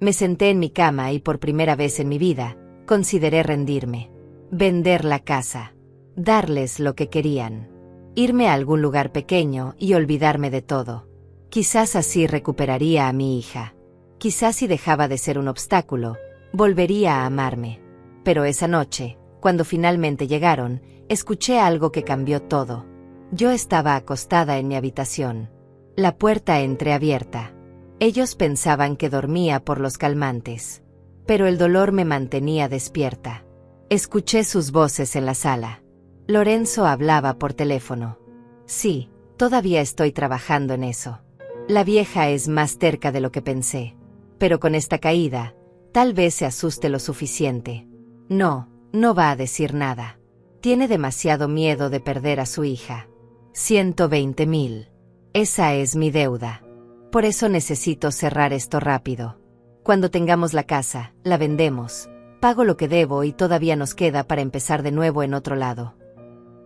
Me senté en mi cama y por primera vez en mi vida, consideré rendirme. Vender la casa. Darles lo que querían. Irme a algún lugar pequeño y olvidarme de todo. Quizás así recuperaría a mi hija. Quizás si dejaba de ser un obstáculo, volvería a amarme. Pero esa noche, cuando finalmente llegaron, escuché algo que cambió todo. Yo estaba acostada en mi habitación. La puerta entreabierta. Ellos pensaban que dormía por los calmantes. Pero el dolor me mantenía despierta. Escuché sus voces en la sala. Lorenzo hablaba por teléfono. Sí, todavía estoy trabajando en eso. La vieja es más terca de lo que pensé. Pero con esta caída, tal vez se asuste lo suficiente. No va a decir nada. Tiene demasiado miedo de perder a su hija. 120,000. Esa es mi deuda. Por eso necesito cerrar esto rápido. Cuando tengamos la casa, la vendemos. Pago lo que debo y todavía nos queda para empezar de nuevo en otro lado.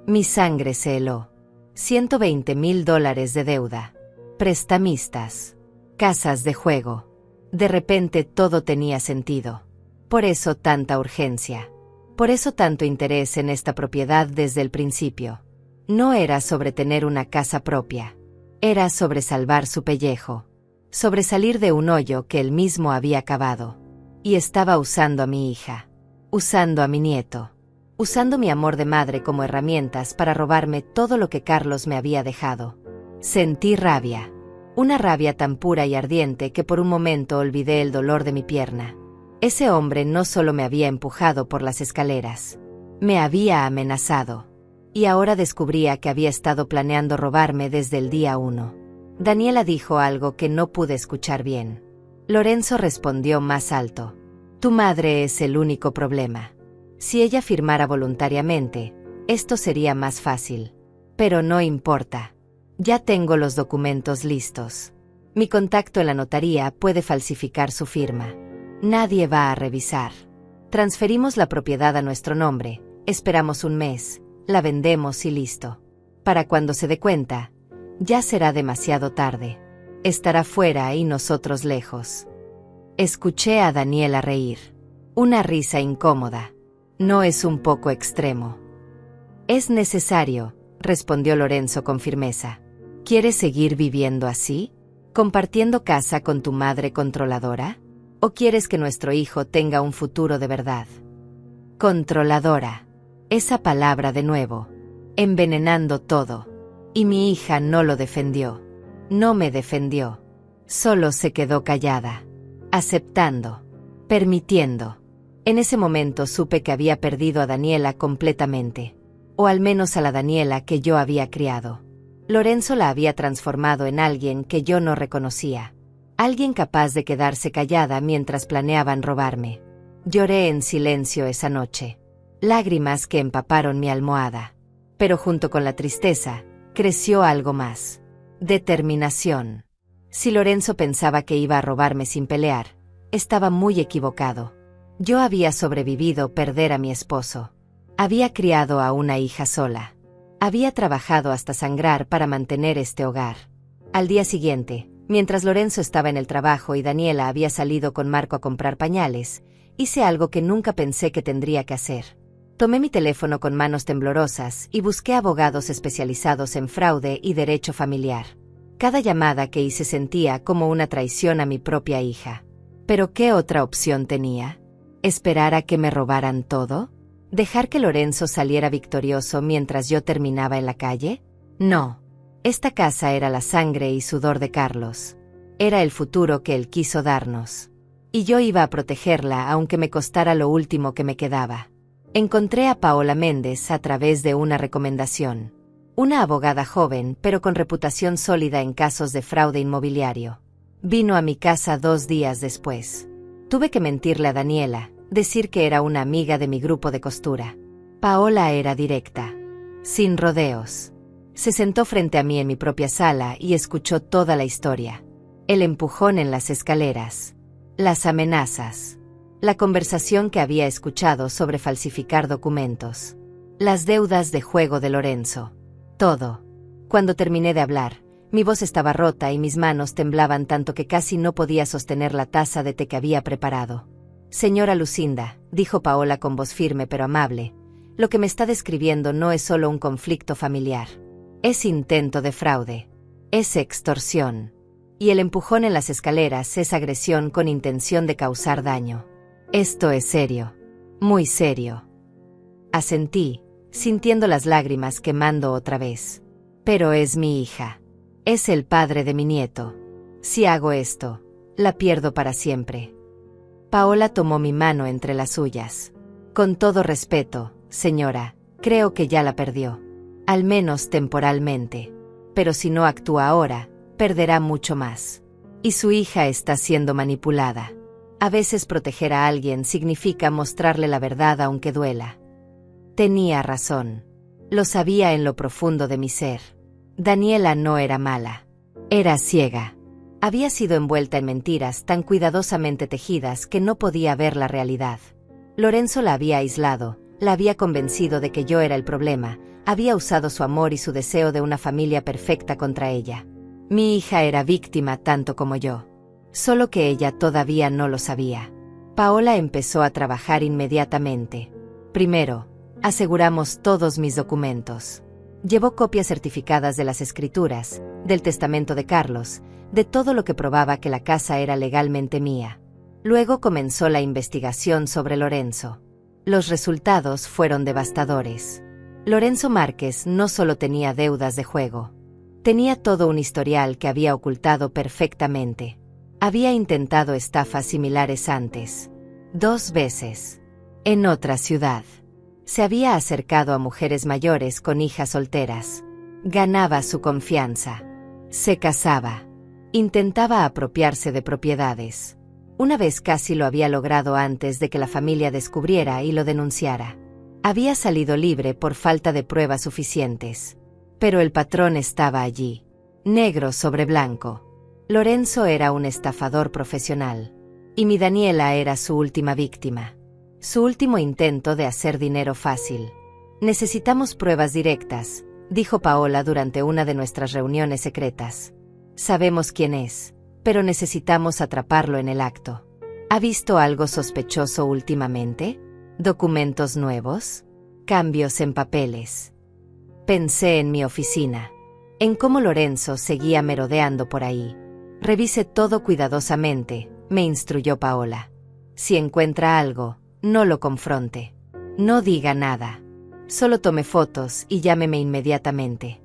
Mi sangre se heló. $120,000 de deuda. Prestamistas. Casas de juego. De repente todo tenía sentido. Por eso tanta urgencia. Por eso tanto interés en esta propiedad desde el principio. No era sobre tener una casa propia. Era sobre salvar su pellejo. Sobre salir de un hoyo que él mismo había cavado. Y estaba usando a mi hija. Usando a mi nieto. Usando mi amor de madre como herramientas para robarme todo lo que Carlos me había dejado. Sentí rabia. Una rabia tan pura y ardiente que por un momento olvidé el dolor de mi pierna. Ese hombre no solo me había empujado por las escaleras. Me había amenazado. Y ahora descubría que había estado planeando robarme desde el día 1. Daniela dijo algo que no pude escuchar bien. Lorenzo respondió más alto. Tu madre es el único problema. Si ella firmara voluntariamente, esto sería más fácil. Pero no importa. Ya tengo los documentos listos. Mi contacto en la notaría puede falsificar su firma. Nadie va a revisar. Transferimos la propiedad a nuestro nombre, esperamos un mes, la vendemos y listo. Para cuando se dé cuenta, ya será demasiado tarde. Estará fuera y nosotros lejos. Escuché a Daniela reír. Una risa incómoda. ¿No es un poco extremo? Es necesario, respondió Lorenzo con firmeza. ¿Quieres seguir viviendo así? ¿Compartiendo casa con tu madre controladora? ¿O quieres que nuestro hijo tenga un futuro de verdad? Controladora. Esa palabra de nuevo. Envenenando todo. Y mi hija no lo defendió. No me defendió. Solo se quedó callada. Aceptando. Permitiendo. En ese momento supe que había perdido a Daniela completamente. O al menos a la Daniela que yo había criado. Lorenzo la había transformado en alguien que yo no reconocía. Alguien capaz de quedarse callada mientras planeaban robarme. Lloré en silencio esa noche. Lágrimas que empaparon mi almohada. Pero junto con la tristeza, creció algo más. Determinación. Si Lorenzo pensaba que iba a robarme sin pelear, Estaba muy equivocado. Yo había sobrevivido perder a mi esposo. Había criado a una hija sola. Había trabajado hasta sangrar para mantener este hogar. Al día siguiente, mientras Lorenzo estaba en el trabajo y Daniela había salido con Marco a comprar pañales, hice algo que nunca pensé que tendría que hacer. Tomé mi teléfono con manos temblorosas y busqué abogados especializados en fraude y derecho familiar. Cada llamada que hice sentía como una traición a mi propia hija. ¿Pero qué otra opción tenía? ¿Esperar a que me robaran todo? ¿Dejar que Lorenzo saliera victorioso mientras yo terminaba en la calle? No. Esta casa era la sangre y sudor de Carlos. Era el futuro que él quiso darnos. Y yo iba a protegerla aunque me costara lo último que me quedaba. Encontré a Paola Méndez a través de una recomendación. Una abogada joven, pero con reputación sólida en casos de fraude inmobiliario. Vino a mi casa 2 días después. Tuve que mentirle a Daniela, decir que era una amiga de mi grupo de costura. Paola era directa, sin rodeos. Se sentó frente a mí en mi propia sala y escuchó toda la historia. El empujón en las escaleras, las amenazas, la conversación que había escuchado sobre falsificar documentos, las deudas de juego de Lorenzo. Todo. Cuando terminé de hablar, mi voz estaba rota y mis manos temblaban tanto que casi no podía sostener la taza de té que había preparado. Señora Lucinda, dijo Paola con voz firme pero amable, lo que me está describiendo no es solo un conflicto familiar. Es intento de fraude. Es extorsión. Y el empujón en las escaleras es agresión con intención de causar daño. Esto es serio. Muy serio. Asentí, sintiendo las lágrimas quemando otra vez. Pero es mi hija. Es el padre de mi nieto. Si hago esto, la pierdo para siempre. Paola tomó mi mano entre las suyas. Con todo respeto, señora, creo que ya la perdió. Al menos temporalmente. Pero si no actúa ahora, perderá mucho más. Y su hija está siendo manipulada. A veces proteger a alguien significa mostrarle la verdad aunque duela. Tenía razón. Lo sabía en lo profundo de mi ser. Daniela no era mala. Era ciega. Había sido envuelta en mentiras tan cuidadosamente tejidas que no podía ver la realidad. Lorenzo la había aislado, la había convencido de que yo era el problema, había usado su amor y su deseo de una familia perfecta contra ella. Mi hija era víctima tanto como yo. Solo que ella todavía no lo sabía. Paola empezó a trabajar inmediatamente. Primero, aseguramos todos mis documentos. Llevó copias certificadas de las escrituras, del testamento de Carlos, de todo lo que probaba que la casa era legalmente mía. Luego comenzó la investigación sobre Lorenzo. Los resultados fueron devastadores. Lorenzo Márquez no solo tenía deudas de juego. Tenía todo un historial que había ocultado perfectamente. Había intentado estafas similares antes. 2 veces. En otra ciudad. Se había acercado a mujeres mayores con hijas solteras. Ganaba su confianza. Se casaba. Intentaba apropiarse de propiedades. Una vez casi lo había logrado antes de que la familia descubriera y lo denunciara. Había salido libre por falta de pruebas suficientes. Pero el patrón estaba allí. Negro sobre blanco. Lorenzo era un estafador profesional. Y mi Daniela era su última víctima. Su último intento de hacer dinero fácil. Necesitamos pruebas directas, dijo Paola durante una de nuestras reuniones secretas. Sabemos quién es, pero necesitamos atraparlo en el acto. ¿Ha visto algo sospechoso últimamente? ¿Documentos nuevos? ¿Cambios en papeles? Pensé en mi oficina. En cómo Lorenzo seguía merodeando por ahí. Revise todo cuidadosamente, me instruyó Paola. Si encuentra algo, no lo confronte. No diga nada. Solo tome fotos y llámeme inmediatamente.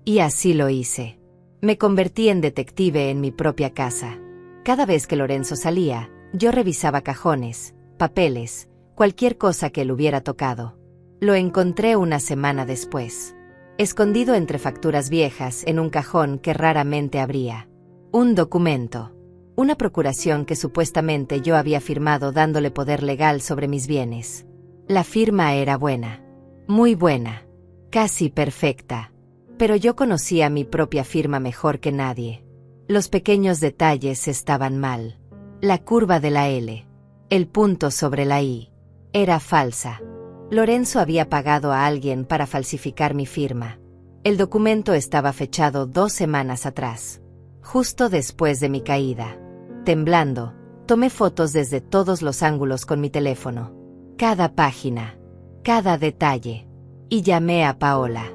Y así lo hice. Me convertí en detective en mi propia casa. Cada vez que Lorenzo salía, yo revisaba cajones, papeles, cualquier cosa que él hubiera tocado. Lo encontré una semana después. Escondido entre facturas viejas en un cajón que raramente abría. Un documento. Una procuración que supuestamente yo había firmado dándole poder legal sobre mis bienes. La firma era buena. Muy buena. Casi perfecta. Pero yo conocía mi propia firma mejor que nadie. Los pequeños detalles estaban mal. La curva de la L, el punto sobre la I, era falsa. Lorenzo había pagado a alguien para falsificar mi firma. El documento estaba fechado 2 semanas atrás, justo después de mi caída. Temblando, tomé fotos desde todos los ángulos con mi teléfono. Cada página, cada detalle. Y llamé a Paola.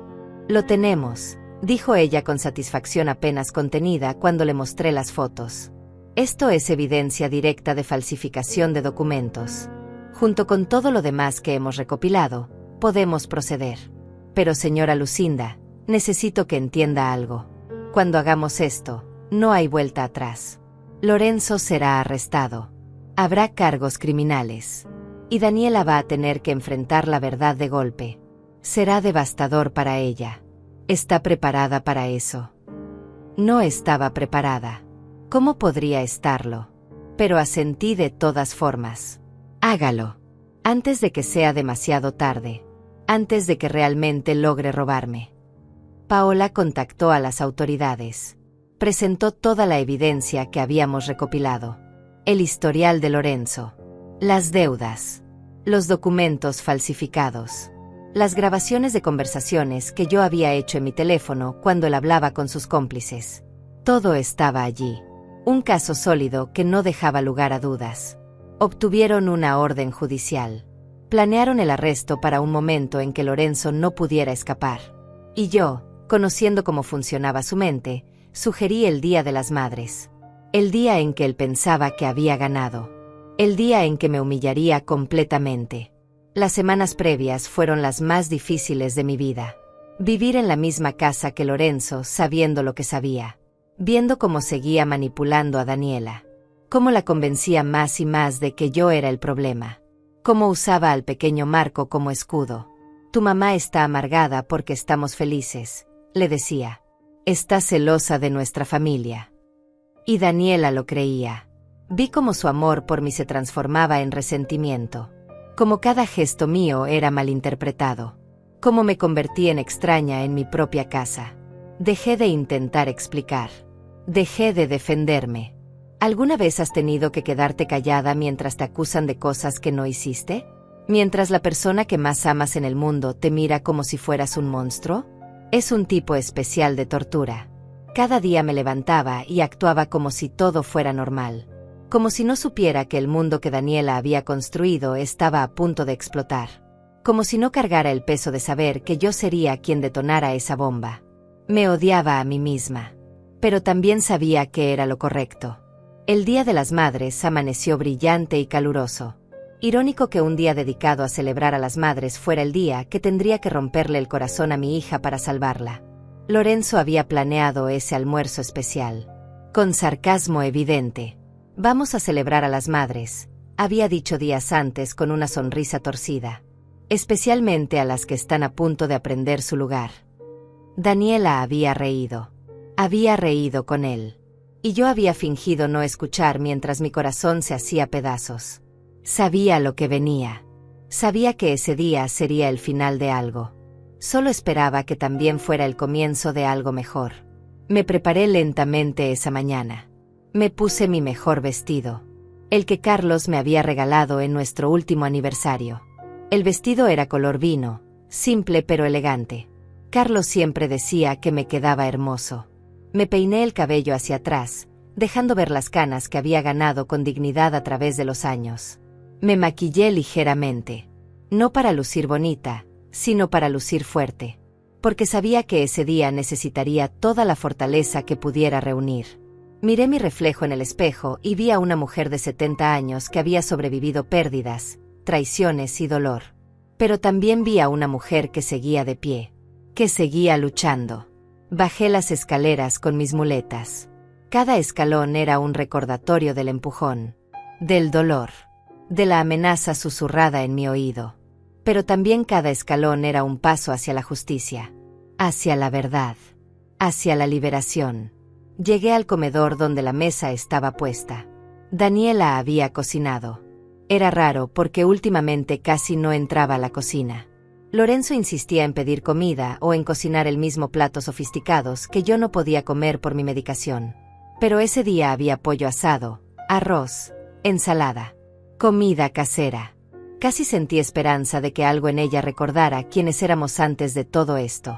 «Lo tenemos», dijo ella con satisfacción apenas contenida cuando le mostré las fotos. «Esto es evidencia directa de falsificación de documentos. Junto con todo lo demás que hemos recopilado, podemos proceder. Pero señora Lucinda, necesito que entienda algo. Cuando hagamos esto, no hay vuelta atrás. Lorenzo será arrestado. Habrá cargos criminales. Y Daniela va a tener que enfrentar la verdad de golpe. Será devastador para ella. ¿Está preparada para eso?» No estaba preparada. ¿Cómo podría estarlo? Pero asentí de todas formas. «Hágalo. Antes de que sea demasiado tarde. Antes de que realmente logre robarme». Paola contactó a las autoridades. Presentó toda la evidencia que habíamos recopilado. El historial de Lorenzo. Las deudas. Los documentos falsificados. Las grabaciones de conversaciones que yo había hecho en mi teléfono cuando él hablaba con sus cómplices. Todo estaba allí. Un caso sólido que no dejaba lugar a dudas. Obtuvieron una orden judicial. Planearon el arresto para un momento en que Lorenzo no pudiera escapar. Y yo, conociendo cómo funcionaba su mente, sugerí el Día de las Madres. El día en que él pensaba que había ganado. El día en que me humillaría completamente. Las semanas previas fueron las más difíciles de mi vida. Vivir en la misma casa que Lorenzo sabiendo lo que sabía. Viendo cómo seguía manipulando a Daniela. Cómo la convencía más y más de que yo era el problema. Cómo usaba al pequeño Marco como escudo. «Tu mamá está amargada porque estamos felices», le decía. «Está celosa de nuestra familia». Y Daniela lo creía. Vi cómo su amor por mí se transformaba en resentimiento. Cómo cada gesto mío era malinterpretado. Cómo me convertí en extraña en mi propia casa. Dejé de intentar explicar. Dejé de defenderme. ¿Alguna vez has tenido que quedarte callada mientras te acusan de cosas que no hiciste? ¿Mientras la persona que más amas en el mundo te mira como si fueras un monstruo? Es un tipo especial de tortura. Cada día me levantaba y actuaba como si todo fuera normal. Como si no supiera que el mundo que Daniela había construido estaba a punto de explotar. Como si no cargara el peso de saber que yo sería quien detonara esa bomba. Me odiaba a mí misma. Pero también sabía que era lo correcto. El Día de las Madres amaneció brillante y caluroso. Irónico que un día dedicado a celebrar a las madres fuera el día que tendría que romperle el corazón a mi hija para salvarla. Lorenzo había planeado ese almuerzo especial. Con sarcasmo evidente. «Vamos a celebrar a las madres», había dicho días antes con una sonrisa torcida. «Especialmente a las que están a punto de aprender su lugar». Daniela había reído. Había reído con él. Y yo había fingido no escuchar mientras mi corazón se hacía pedazos. Sabía lo que venía. Sabía que ese día sería el final de algo. Solo esperaba que también fuera el comienzo de algo mejor. Me preparé lentamente esa mañana. Me puse mi mejor vestido. El que Carlos me había regalado en nuestro último aniversario. El vestido era color vino, simple pero elegante. Carlos siempre decía que me quedaba hermoso. Me peiné el cabello hacia atrás, dejando ver las canas que había ganado con dignidad a través de los años. Me maquillé ligeramente. No para lucir bonita, sino para lucir fuerte. Porque sabía que ese día necesitaría toda la fortaleza que pudiera reunir. Miré mi reflejo en el espejo y vi a una mujer de 70 años que había sobrevivido pérdidas, traiciones y dolor. Pero también vi a una mujer que seguía de pie. Que seguía luchando. Bajé las escaleras con mis muletas. Cada escalón era un recordatorio del empujón, del dolor, de la amenaza susurrada en mi oído. Pero también cada escalón era un paso hacia la justicia, hacia la verdad, hacia la liberación. Llegué al comedor donde la mesa estaba puesta. Daniela había cocinado. Era raro porque últimamente casi no entraba a la cocina. Lorenzo insistía en pedir comida o en cocinar el mismo platos sofisticados que yo no podía comer por mi medicación. Pero ese día había pollo asado, arroz, Ensalada. Comida casera. Casi sentí esperanza de que algo en ella recordara quiénes éramos antes de todo esto.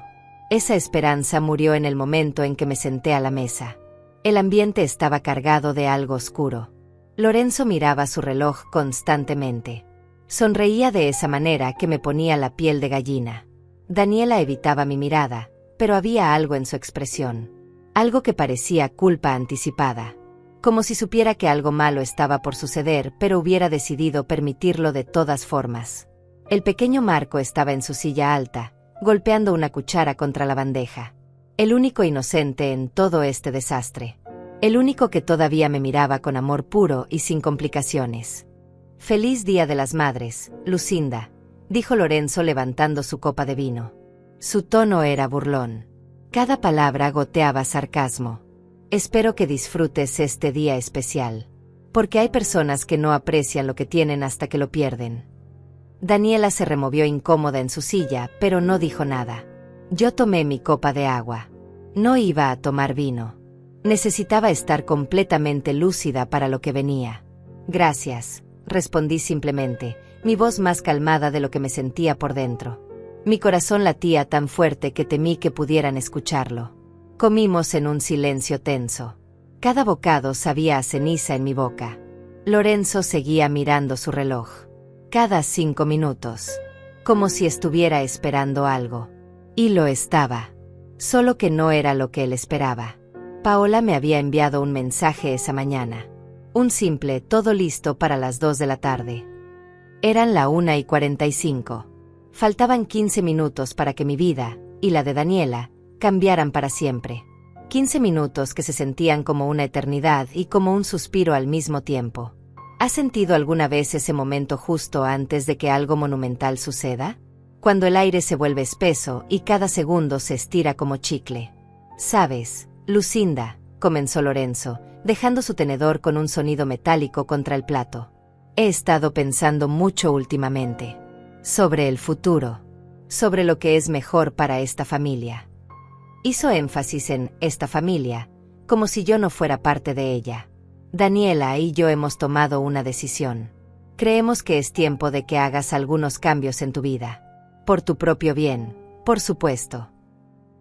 Esa esperanza murió en el momento en que me senté a la mesa. El ambiente estaba cargado de algo oscuro. Lorenzo miraba su reloj constantemente. Sonreía de esa manera que me ponía la piel de gallina. Daniela evitaba mi mirada, pero había algo en su expresión. Algo que parecía culpa anticipada. Como si supiera que algo malo estaba por suceder, pero hubiera decidido permitirlo de todas formas. El pequeño Marco estaba en su silla alta, golpeando una cuchara contra la bandeja. El único inocente en todo este desastre. El único que todavía me miraba con amor puro y sin complicaciones. «Feliz Día de las Madres, Lucinda», dijo Lorenzo levantando su copa de vino. Su tono era burlón. Cada palabra goteaba sarcasmo. «Espero que disfrutes este día especial. Porque hay personas que no aprecian lo que tienen hasta que lo pierden». Daniela se removió incómoda en su silla, pero no dijo nada. Yo tomé mi copa de agua. No iba a tomar vino. Necesitaba estar completamente lúcida para lo que venía. «Gracias», respondí simplemente, mi voz más calmada de lo que me sentía por dentro. Mi corazón latía tan fuerte que temí que pudieran escucharlo. Comimos en un silencio tenso. Cada bocado sabía a ceniza en mi boca. Lorenzo seguía mirando su reloj. Cada 5 minutos. Como si estuviera esperando algo. Y lo estaba. Solo que no era lo que él esperaba. Paola me había enviado un mensaje esa mañana. Un simple «todo listo para las 2 de la tarde». Eran la 1:45. Faltaban 15 minutos para que mi vida, y la de Daniela, cambiaran para siempre. 15 minutos que se sentían como una eternidad y como un suspiro al mismo tiempo. ¿Has sentido alguna vez ese momento justo antes de que algo monumental suceda? Cuando el aire se vuelve espeso y cada segundo se estira como chicle. «¿Sabes, Lucinda?», comenzó Lorenzo, dejando su tenedor con un sonido metálico contra el plato. «He estado pensando mucho últimamente. Sobre el futuro. Sobre lo que es mejor para esta familia». Hizo énfasis en «esta familia», como si yo no fuera parte de ella. «Daniela y yo hemos tomado una decisión. Creemos que es tiempo de que hagas algunos cambios en tu vida. Por tu propio bien, por supuesto».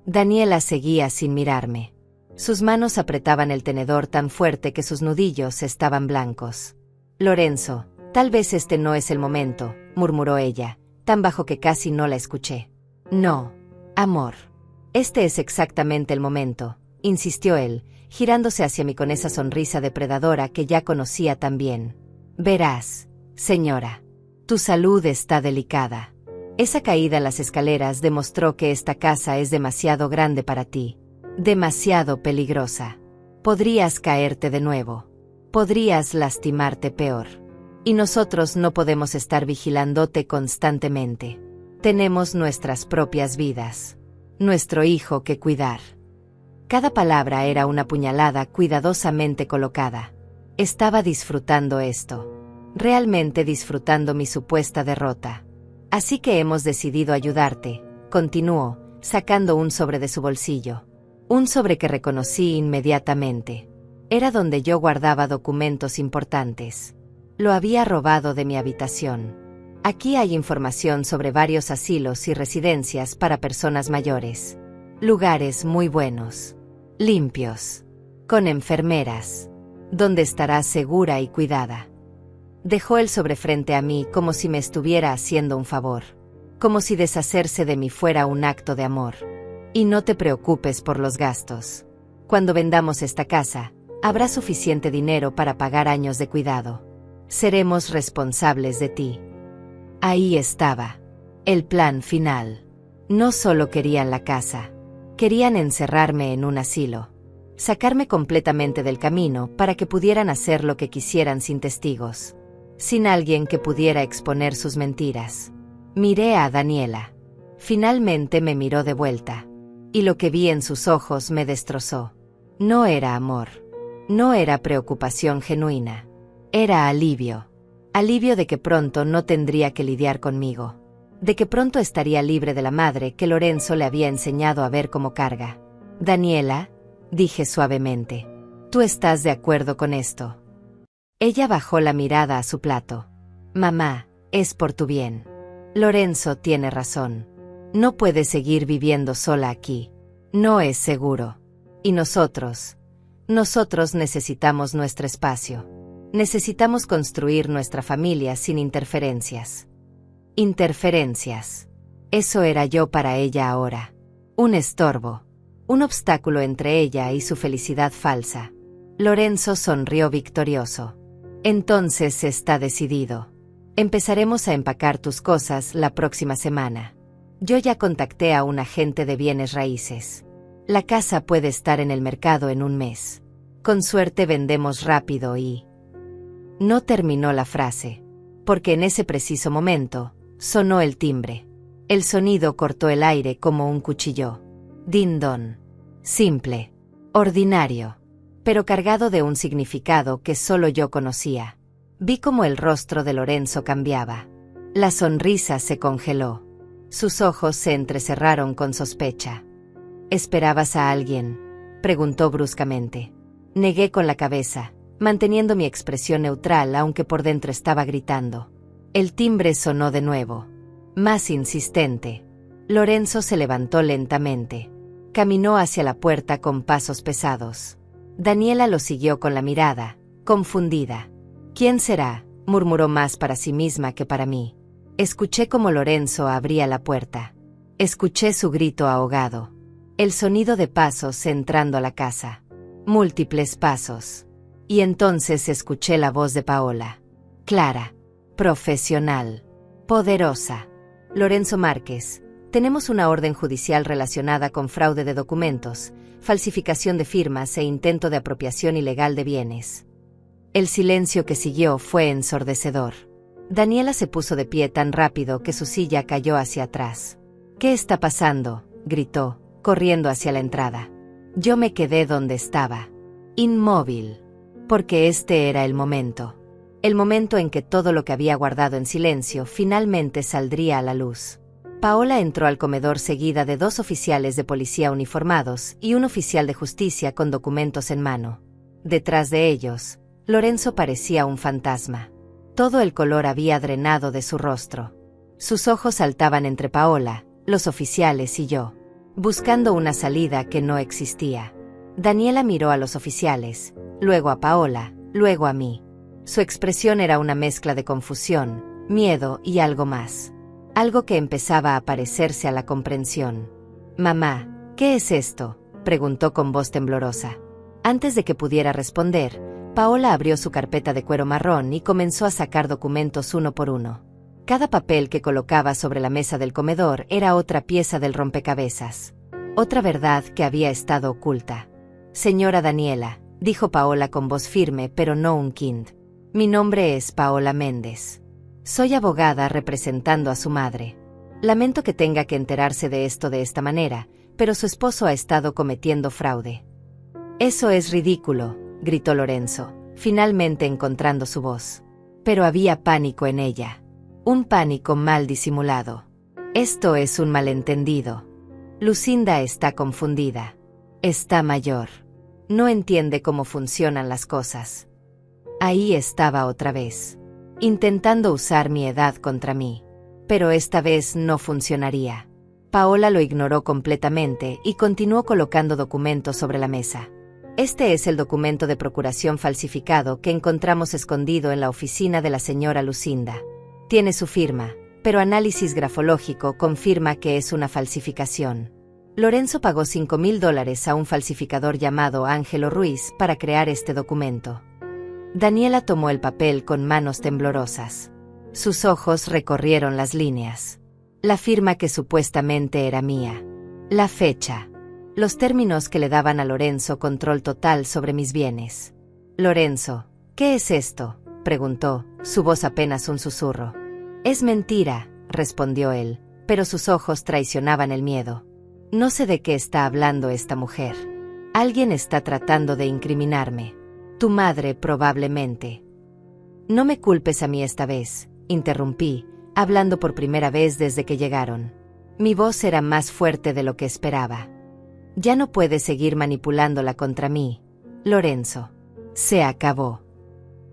Daniela seguía sin mirarme. Sus manos apretaban el tenedor tan fuerte que sus nudillos estaban blancos. «Lorenzo, tal vez este no es el momento», murmuró ella, tan bajo que casi no la escuché. «No, amor. Este es exactamente el momento», insistió él, girándose hacia mí con esa sonrisa depredadora que ya conocía tan bien. «Verás, señora. Tu salud está delicada. Esa caída en las escaleras demostró que esta casa es demasiado grande para ti. Demasiado peligrosa. Podrías caerte de nuevo. Podrías lastimarte peor. Y nosotros no podemos estar vigilándote constantemente. Tenemos nuestras propias vidas. Nuestro hijo que cuidar». Cada palabra era una puñalada cuidadosamente colocada. Estaba disfrutando esto. Realmente disfrutando mi supuesta derrota. «Así que hemos decidido ayudarte», continuó, sacando un sobre de su bolsillo. Un sobre que reconocí inmediatamente. Era donde yo guardaba documentos importantes. Lo había robado de mi habitación. Aquí hay información sobre varios asilos y residencias para personas mayores. Lugares muy buenos. Limpios. Con enfermeras. Donde estarás segura y cuidada. Dejó el sobre frente a mí como si me estuviera haciendo un favor. Como si deshacerse de mí fuera un acto de amor. «Y no te preocupes por los gastos. Cuando vendamos esta casa, habrá suficiente dinero para pagar años de cuidado. Seremos responsables de ti». Ahí estaba. El plan final. No solo querían la casa. Querían encerrarme en un asilo. Sacarme completamente del camino para que pudieran hacer lo que quisieran sin testigos. Sin alguien que pudiera exponer sus mentiras. Miré a Daniela. Finalmente me miró de vuelta. Y lo que vi en sus ojos me destrozó. No era amor. No era preocupación genuina. Era alivio. Alivio de que pronto no tendría que lidiar conmigo. De que pronto estaría libre de la madre que Lorenzo le había enseñado a ver como carga. «Daniela», dije suavemente, «¿tú estás de acuerdo con esto?». Ella bajó la mirada a su plato. Mamá, es por tu bien. Lorenzo tiene razón. No puedes seguir viviendo sola aquí. No es seguro. Y nosotros necesitamos nuestro espacio. Necesitamos construir nuestra familia sin interferencias. Interferencias. Eso era yo para ella ahora. Un estorbo. Un obstáculo entre ella y su felicidad falsa. Lorenzo sonrió victorioso. Entonces está decidido. Empezaremos a empacar tus cosas la próxima semana. Yo ya contacté a un agente de bienes raíces. La casa puede estar en el mercado en un mes. Con suerte vendemos rápido y... No terminó la frase, porque en ese preciso momento, sonó el timbre. El sonido cortó el aire como un cuchillo. Din-don. Simple. Ordinario. Pero cargado de un significado que solo yo conocía. Vi cómo el rostro de Lorenzo cambiaba. La sonrisa se congeló. Sus ojos se entrecerraron con sospecha. ¿Esperabas a alguien?, preguntó bruscamente. Negué con la cabeza, manteniendo mi expresión neutral aunque por dentro estaba gritando. El timbre sonó de nuevo. Más insistente. Lorenzo se levantó lentamente. Caminó hacia la puerta con pasos pesados. Daniela lo siguió con la mirada, confundida. ¿Quién será?, murmuró más para sí misma que para mí. Escuché cómo Lorenzo abría la puerta. Escuché su grito ahogado. El sonido de pasos entrando a la casa. Múltiples pasos. Y entonces escuché la voz de Paola. Clara. Profesional. Poderosa. Lorenzo Márquez, tenemos una orden judicial relacionada con fraude de documentos, falsificación de firmas e intento de apropiación ilegal de bienes. El silencio que siguió fue ensordecedor. Daniela se puso de pie tan rápido que su silla cayó hacia atrás. ¿Qué está pasando?, gritó, corriendo hacia la entrada. Yo me quedé donde estaba, inmóvil, porque este era el momento en que todo lo que había guardado en silencio finalmente saldría a la luz. Paola entró al comedor seguida de 2 oficiales de policía uniformados y un oficial de justicia con documentos en mano. Detrás de ellos, Lorenzo parecía un fantasma. Todo el color había drenado de su rostro. Sus ojos saltaban entre Paola, los oficiales y yo, buscando una salida que no existía. Daniela miró a los oficiales, luego a Paola, luego a mí. Su expresión era una mezcla de confusión, miedo y algo más. Algo que empezaba a parecerse a la comprensión. «Mamá, ¿qué es esto?», preguntó con voz temblorosa. Antes de que pudiera responder, Paola abrió su carpeta de cuero marrón y comenzó a sacar documentos uno por uno. Cada papel que colocaba sobre la mesa del comedor era otra pieza del rompecabezas. Otra verdad que había estado oculta. «Señora Daniela», dijo Paola con voz firme pero no un kind. «Mi nombre es Paola Méndez. Soy abogada representando a su madre. Lamento que tenga que enterarse de esto de esta manera, pero su esposo ha estado cometiendo fraude». «Eso es ridículo», gritó Lorenzo, finalmente encontrando su voz. Pero había pánico en ella. Un pánico mal disimulado. «Esto es un malentendido. Lucinda está confundida. Está mayor. No entiende cómo funcionan las cosas». Ahí estaba otra vez, intentando usar mi edad contra mí. Pero esta vez no funcionaría. Paola lo ignoró completamente y continuó colocando documentos sobre la mesa. «Este es el documento de procuración falsificado que encontramos escondido en la oficina de la señora Lucinda. Tiene su firma, pero análisis grafológico confirma que es una falsificación. Lorenzo pagó $5,000 a un falsificador llamado Ángelo Ruiz para crear este documento». Daniela tomó el papel con manos temblorosas. Sus ojos recorrieron las líneas. La firma que supuestamente era mía. La fecha. Los términos que le daban a Lorenzo control total sobre mis bienes. «Lorenzo, ¿qué es esto?», preguntó, su voz apenas un susurro. «Es mentira», respondió él, pero sus ojos traicionaban el miedo. «No sé de qué está hablando esta mujer. Alguien está tratando de incriminarme. Tu madre probablemente». «No me culpes a mí esta vez», interrumpí, hablando por primera vez desde que llegaron. Mi voz era más fuerte de lo que esperaba. «Ya no puedes seguir manipulándola contra mí, Lorenzo. Se acabó».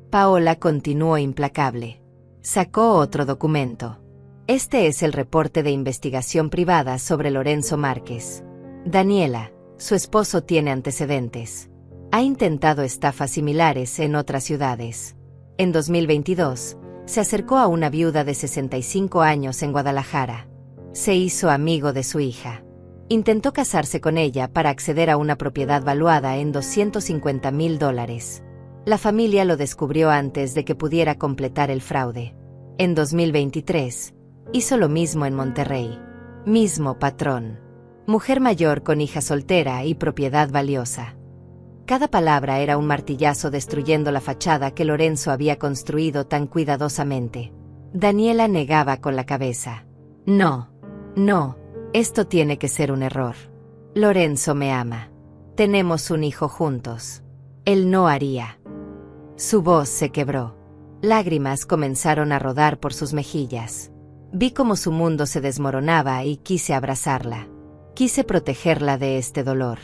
Paola continuó implacable. Sacó otro documento. Este es el reporte de investigación privada sobre Lorenzo Márquez. Daniela, su esposo, tiene antecedentes. Ha intentado estafas similares en otras ciudades. En 2022, se acercó a una viuda de 65 años en Guadalajara. Se hizo amigo de su hija. Intentó casarse con ella para acceder a una propiedad valuada en $250,000. La familia lo descubrió antes de que pudiera completar el fraude. En 2023, hizo lo mismo en Monterrey. Mismo patrón. Mujer mayor con hija soltera y propiedad valiosa. Cada palabra era un martillazo destruyendo la fachada que Lorenzo había construido tan cuidadosamente. Daniela negaba con la cabeza. No, esto tiene que ser un error. Lorenzo me ama. Tenemos un hijo juntos. Él no haría. Su voz se quebró. Lágrimas comenzaron a rodar por sus mejillas. Vi cómo su mundo se desmoronaba y quise abrazarla. Quise protegerla de este dolor.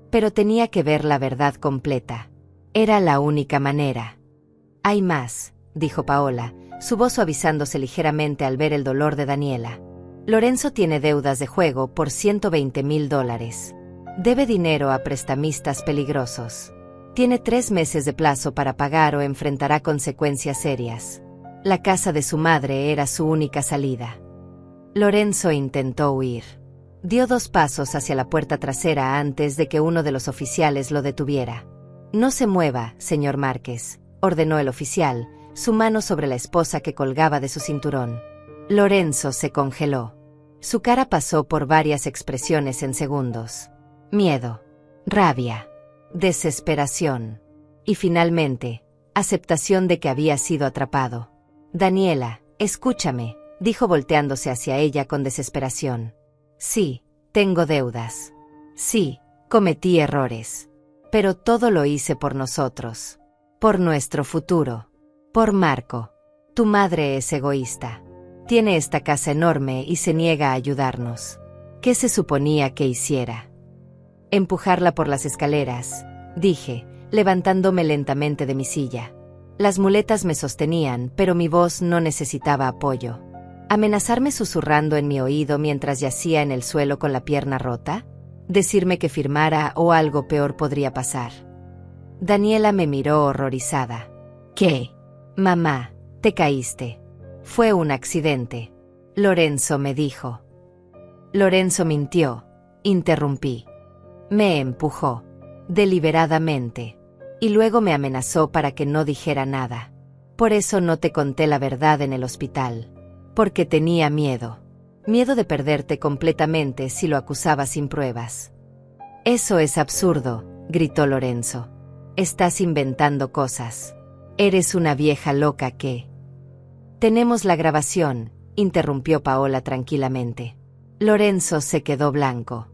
Pero tenía que ver la verdad completa. Era la única manera. Hay más, dijo Paola, su voz suavizándose ligeramente al ver el dolor de Daniela. Lorenzo tiene deudas de juego por $120,000. Debe dinero a prestamistas peligrosos. Tiene 3 meses de plazo para pagar o enfrentará consecuencias serias. La casa de su madre era su única salida. Lorenzo intentó huir. Dio 2 pasos hacia la puerta trasera antes de que uno de los oficiales lo detuviera. No se mueva, señor Márquez, ordenó el oficial, su mano sobre la esposa que colgaba de su cinturón. Lorenzo se congeló. Su cara pasó por varias expresiones en segundos. Miedo, rabia, desesperación. Y finalmente, aceptación de que había sido atrapado. Daniela, escúchame, dijo volteándose hacia ella con desesperación. Sí, tengo deudas. Sí, cometí errores. Pero todo lo hice por nosotros. Por nuestro futuro. Por Marco. Tu madre es egoísta. Tiene esta casa enorme y se niega a ayudarnos. ¿Qué se suponía que hiciera? Empujarla por las escaleras, dije, levantándome lentamente de mi silla. Las muletas me sostenían, pero mi voz no necesitaba apoyo. ¿Amenazarme susurrando en mi oído mientras yacía en el suelo con la pierna rota? ¿Decirme que firmara o algo peor podría pasar? Daniela me miró horrorizada. ¿Qué? Mamá, te caíste. Fue un accidente. Lorenzo me dijo. Lorenzo mintió. Interrumpí. Me empujó. Deliberadamente. Y luego me amenazó para que no dijera nada. Por eso no te conté la verdad en el hospital. Porque tenía miedo. Miedo de perderte completamente si lo acusaba sin pruebas. Eso es absurdo, gritó Lorenzo. Estás inventando cosas. Eres una vieja loca que... Tenemos la grabación, interrumpió Paola tranquilamente. Lorenzo se quedó blanco.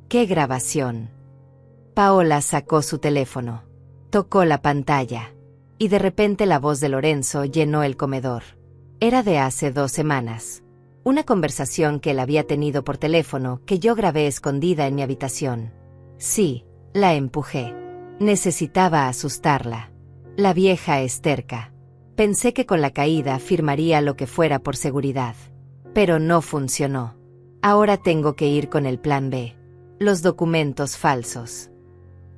¿Qué grabación? Paola sacó su teléfono. Tocó la pantalla. Y de repente la voz de Lorenzo llenó el comedor. Era de hace 2 semanas. Una conversación que él había tenido por teléfono que yo grabé escondida en mi habitación. Sí, la empujé. Necesitaba asustarla. La vieja es terca. Pensé que con la caída firmaría lo que fuera por seguridad. Pero no funcionó. Ahora tengo que ir con el plan B. Los documentos falsos.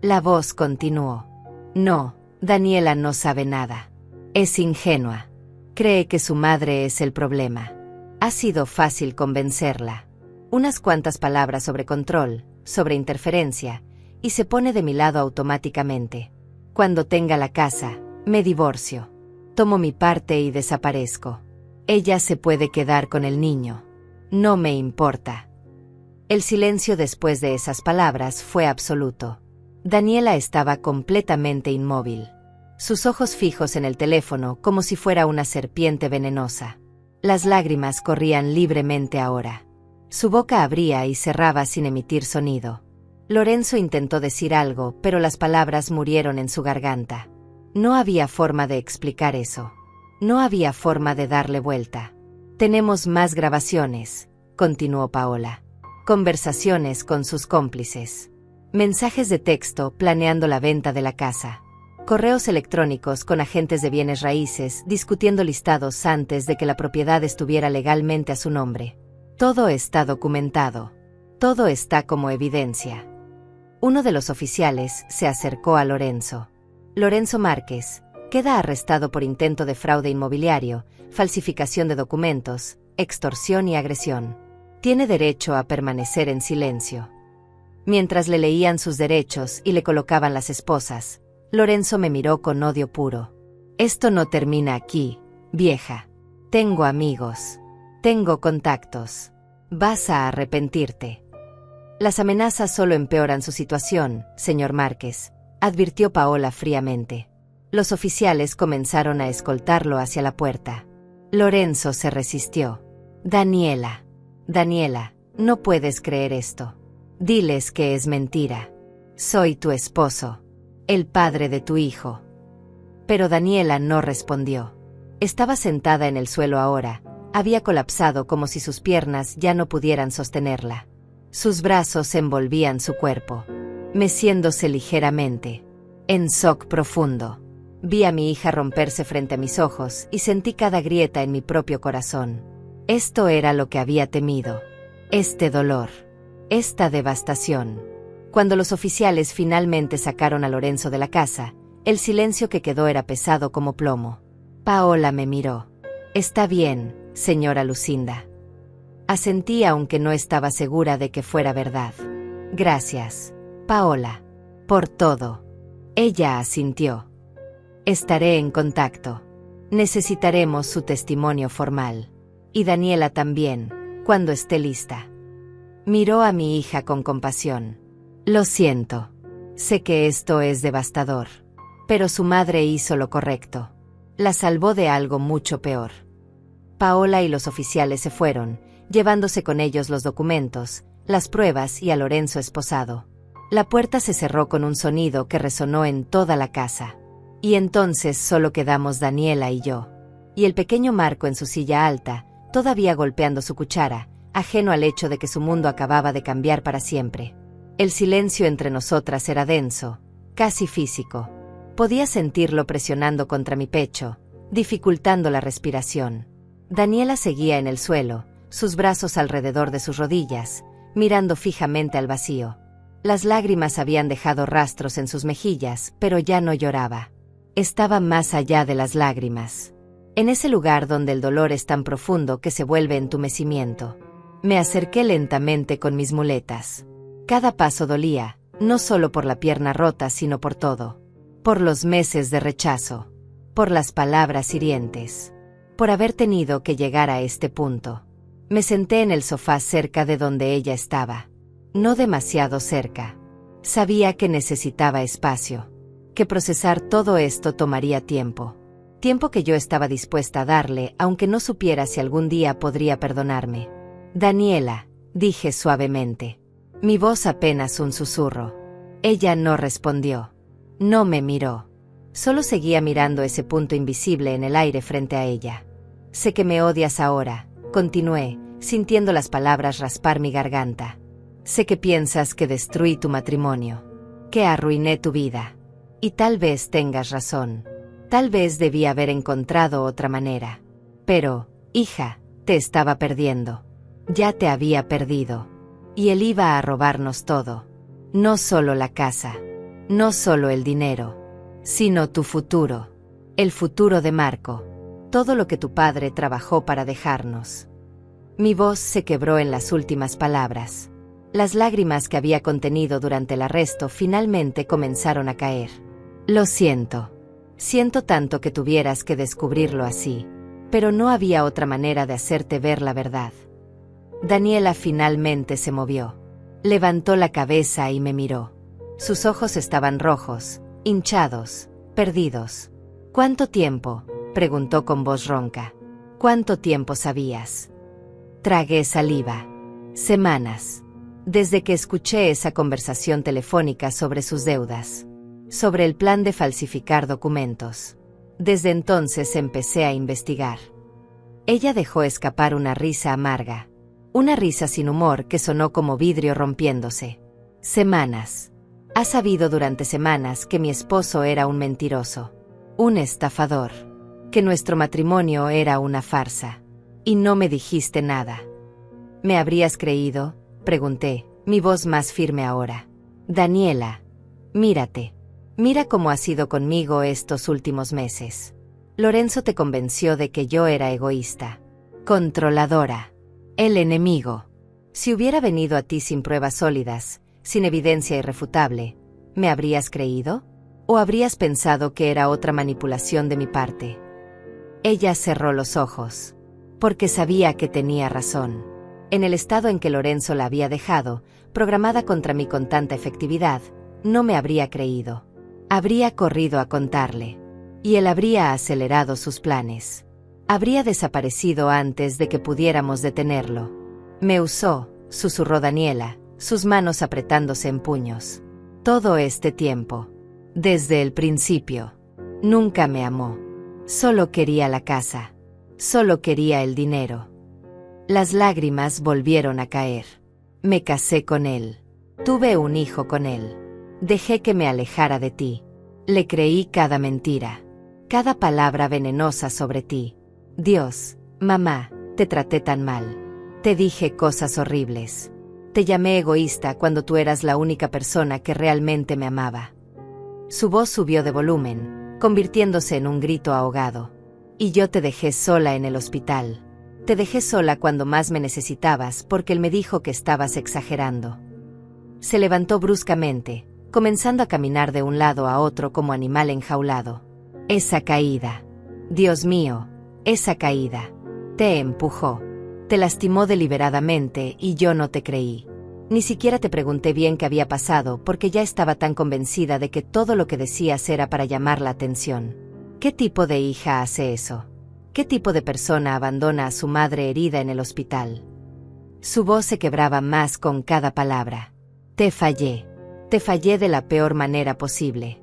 La voz continuó. No, Daniela no sabe nada. Es ingenua. Cree que su madre es el problema. Ha sido fácil convencerla. Unas cuantas palabras sobre control, sobre interferencia, y se pone de mi lado automáticamente. Cuando tenga la casa, me divorcio. Tomo mi parte y desaparezco. Ella se puede quedar con el niño. No me importa. El silencio después de esas palabras fue absoluto. Daniela estaba completamente inmóvil. Sus ojos fijos en el teléfono como si fuera una serpiente venenosa. Las lágrimas corrían libremente ahora. Su boca abría y cerraba sin emitir sonido. Lorenzo intentó decir algo, pero las palabras murieron en su garganta. No había forma de explicar eso. No había forma de darle vuelta. Tenemos más grabaciones, continuó Paola. Conversaciones con sus cómplices. Mensajes de texto planeando la venta de la casa. Correos electrónicos con agentes de bienes raíces discutiendo listados antes de que la propiedad estuviera legalmente a su nombre. Todo está documentado. Todo está como evidencia. Uno de los oficiales se acercó a Lorenzo. Lorenzo Márquez queda arrestado por intento de fraude inmobiliario, falsificación de documentos, extorsión y agresión. Tiene derecho a permanecer en silencio. Mientras le leían sus derechos y le colocaban las esposas, Lorenzo me miró con odio puro. Esto no termina aquí, vieja. Tengo amigos. Tengo contactos. Vas a arrepentirte. Las amenazas solo empeoran su situación, señor Márquez, advirtió Paola fríamente. Los oficiales comenzaron a escoltarlo hacia la puerta. Lorenzo se resistió. Daniela, no puedes creer esto. Diles que es mentira. Soy tu esposo. El padre de tu hijo. Pero Daniela no respondió. Estaba sentada en el suelo ahora, había colapsado como si sus piernas ya no pudieran sostenerla. Sus brazos envolvían su cuerpo, meciéndose ligeramente. En shock profundo. Vi a mi hija romperse frente a mis ojos y sentí cada grieta en mi propio corazón. Esto era lo que había temido. Este dolor. Esta devastación. Cuando los oficiales finalmente sacaron a Lorenzo de la casa, el silencio que quedó era pesado como plomo. Paola me miró. Está bien, señora Lucinda. Asentí aunque no estaba segura de que fuera verdad. Gracias, Paola, por todo. Ella asintió. Estaré en contacto. Necesitaremos su testimonio formal. Y Daniela también, cuando esté lista. Miró a mi hija con compasión. Lo siento. Sé que esto es devastador. Pero su madre hizo lo correcto. La salvó de algo mucho peor. Paola y los oficiales se fueron, llevándose con ellos los documentos, las pruebas y a Lorenzo esposado. La puerta se cerró con un sonido que resonó en toda la casa. Y entonces solo quedamos Daniela y yo. Y el pequeño Marco en su silla alta, todavía golpeando su cuchara, ajeno al hecho de que su mundo acababa de cambiar para siempre. El silencio entre nosotras era denso, casi físico. Podía sentirlo presionando contra mi pecho, dificultando la respiración. Daniela seguía en el suelo, sus brazos alrededor de sus rodillas, mirando fijamente al vacío. Las lágrimas habían dejado rastros en sus mejillas, pero ya no lloraba. Estaba más allá de las lágrimas. En ese lugar donde el dolor es tan profundo que se vuelve entumecimiento. Me acerqué lentamente con mis muletas. Cada paso dolía, no solo por la pierna rota, sino por todo. Por los meses de rechazo. Por las palabras hirientes. Por haber tenido que llegar a este punto. Me senté en el sofá cerca de donde ella estaba. No demasiado cerca. Sabía que necesitaba espacio. Que procesar todo esto tomaría tiempo. Tiempo que yo estaba dispuesta a darle, aunque no supiera si algún día podría perdonarme. Daniela, dije suavemente. Mi voz apenas un susurro. Ella no respondió. No me miró. Solo seguía mirando ese punto invisible en el aire frente a ella. Sé que me odias ahora, continué, sintiendo las palabras raspar mi garganta. Sé que piensas que destruí tu matrimonio, que arruiné tu vida. Y tal vez tengas razón. Tal vez debí haber encontrado otra manera. Pero, hija, te estaba perdiendo. Ya te había perdido. Y él iba a robarnos todo. No solo la casa. No solo el dinero. Sino tu futuro. El futuro de Marco. Todo lo que tu padre trabajó para dejarnos. Mi voz se quebró en las últimas palabras. Las lágrimas que había contenido durante el arresto finalmente comenzaron a caer. Lo siento. Siento tanto que tuvieras que descubrirlo así. Pero no había otra manera de hacerte ver la verdad. Daniela finalmente se movió. Levantó la cabeza y me miró. Sus ojos estaban rojos, hinchados, perdidos. ¿Cuánto tiempo?, preguntó con voz ronca. ¿Cuánto tiempo sabías? Tragué saliva. Semanas. Desde que escuché esa conversación telefónica sobre sus deudas. Sobre el plan de falsificar documentos. Desde entonces empecé a investigar. Ella dejó escapar una risa amarga. Una risa sin humor que sonó como vidrio rompiéndose. Semanas. Has sabido durante semanas que mi esposo era un mentiroso, un estafador, que nuestro matrimonio era una farsa. Y no me dijiste nada. ¿Me habrías creído?, pregunté, mi voz más firme ahora. Daniela, mírate. Mira cómo has sido conmigo estos últimos meses. Lorenzo te convenció de que yo era egoísta, controladora, el enemigo. Si hubiera venido a ti sin pruebas sólidas, sin evidencia irrefutable, ¿me habrías creído? ¿O habrías pensado que era otra manipulación de mi parte? Ella cerró los ojos, porque sabía que tenía razón. En el estado en que Lorenzo la había dejado, programada contra mí con tanta efectividad, no me habría creído. Habría corrido a contarle. Y él habría acelerado sus planes. Habría desaparecido antes de que pudiéramos detenerlo. Me usó, susurró Daniela, sus manos apretándose en puños. Todo este tiempo. Desde el principio. Nunca me amó. Solo quería la casa. Solo quería el dinero. Las lágrimas volvieron a caer. Me casé con él. Tuve un hijo con él. Dejé que me alejara de ti. Le creí cada mentira. Cada palabra venenosa sobre ti. Dios, mamá, te traté tan mal. Te dije cosas horribles. Te llamé egoísta cuando tú eras la única persona que realmente me amaba. Su voz subió de volumen, convirtiéndose en un grito ahogado. Y yo te dejé sola en el hospital. Te dejé sola cuando más me necesitabas porque él me dijo que estabas exagerando. Se levantó bruscamente, comenzando a caminar de un lado a otro como animal enjaulado. Esa caída. Dios mío, esa caída. Te empujó. Te lastimó deliberadamente y yo no te creí. Ni siquiera te pregunté bien qué había pasado porque ya estaba tan convencida de que todo lo que decías era para llamar la atención. ¿Qué tipo de hija hace eso? ¿Qué tipo de persona abandona a su madre herida en el hospital? Su voz se quebraba más con cada palabra. Te fallé. Te fallé de la peor manera posible.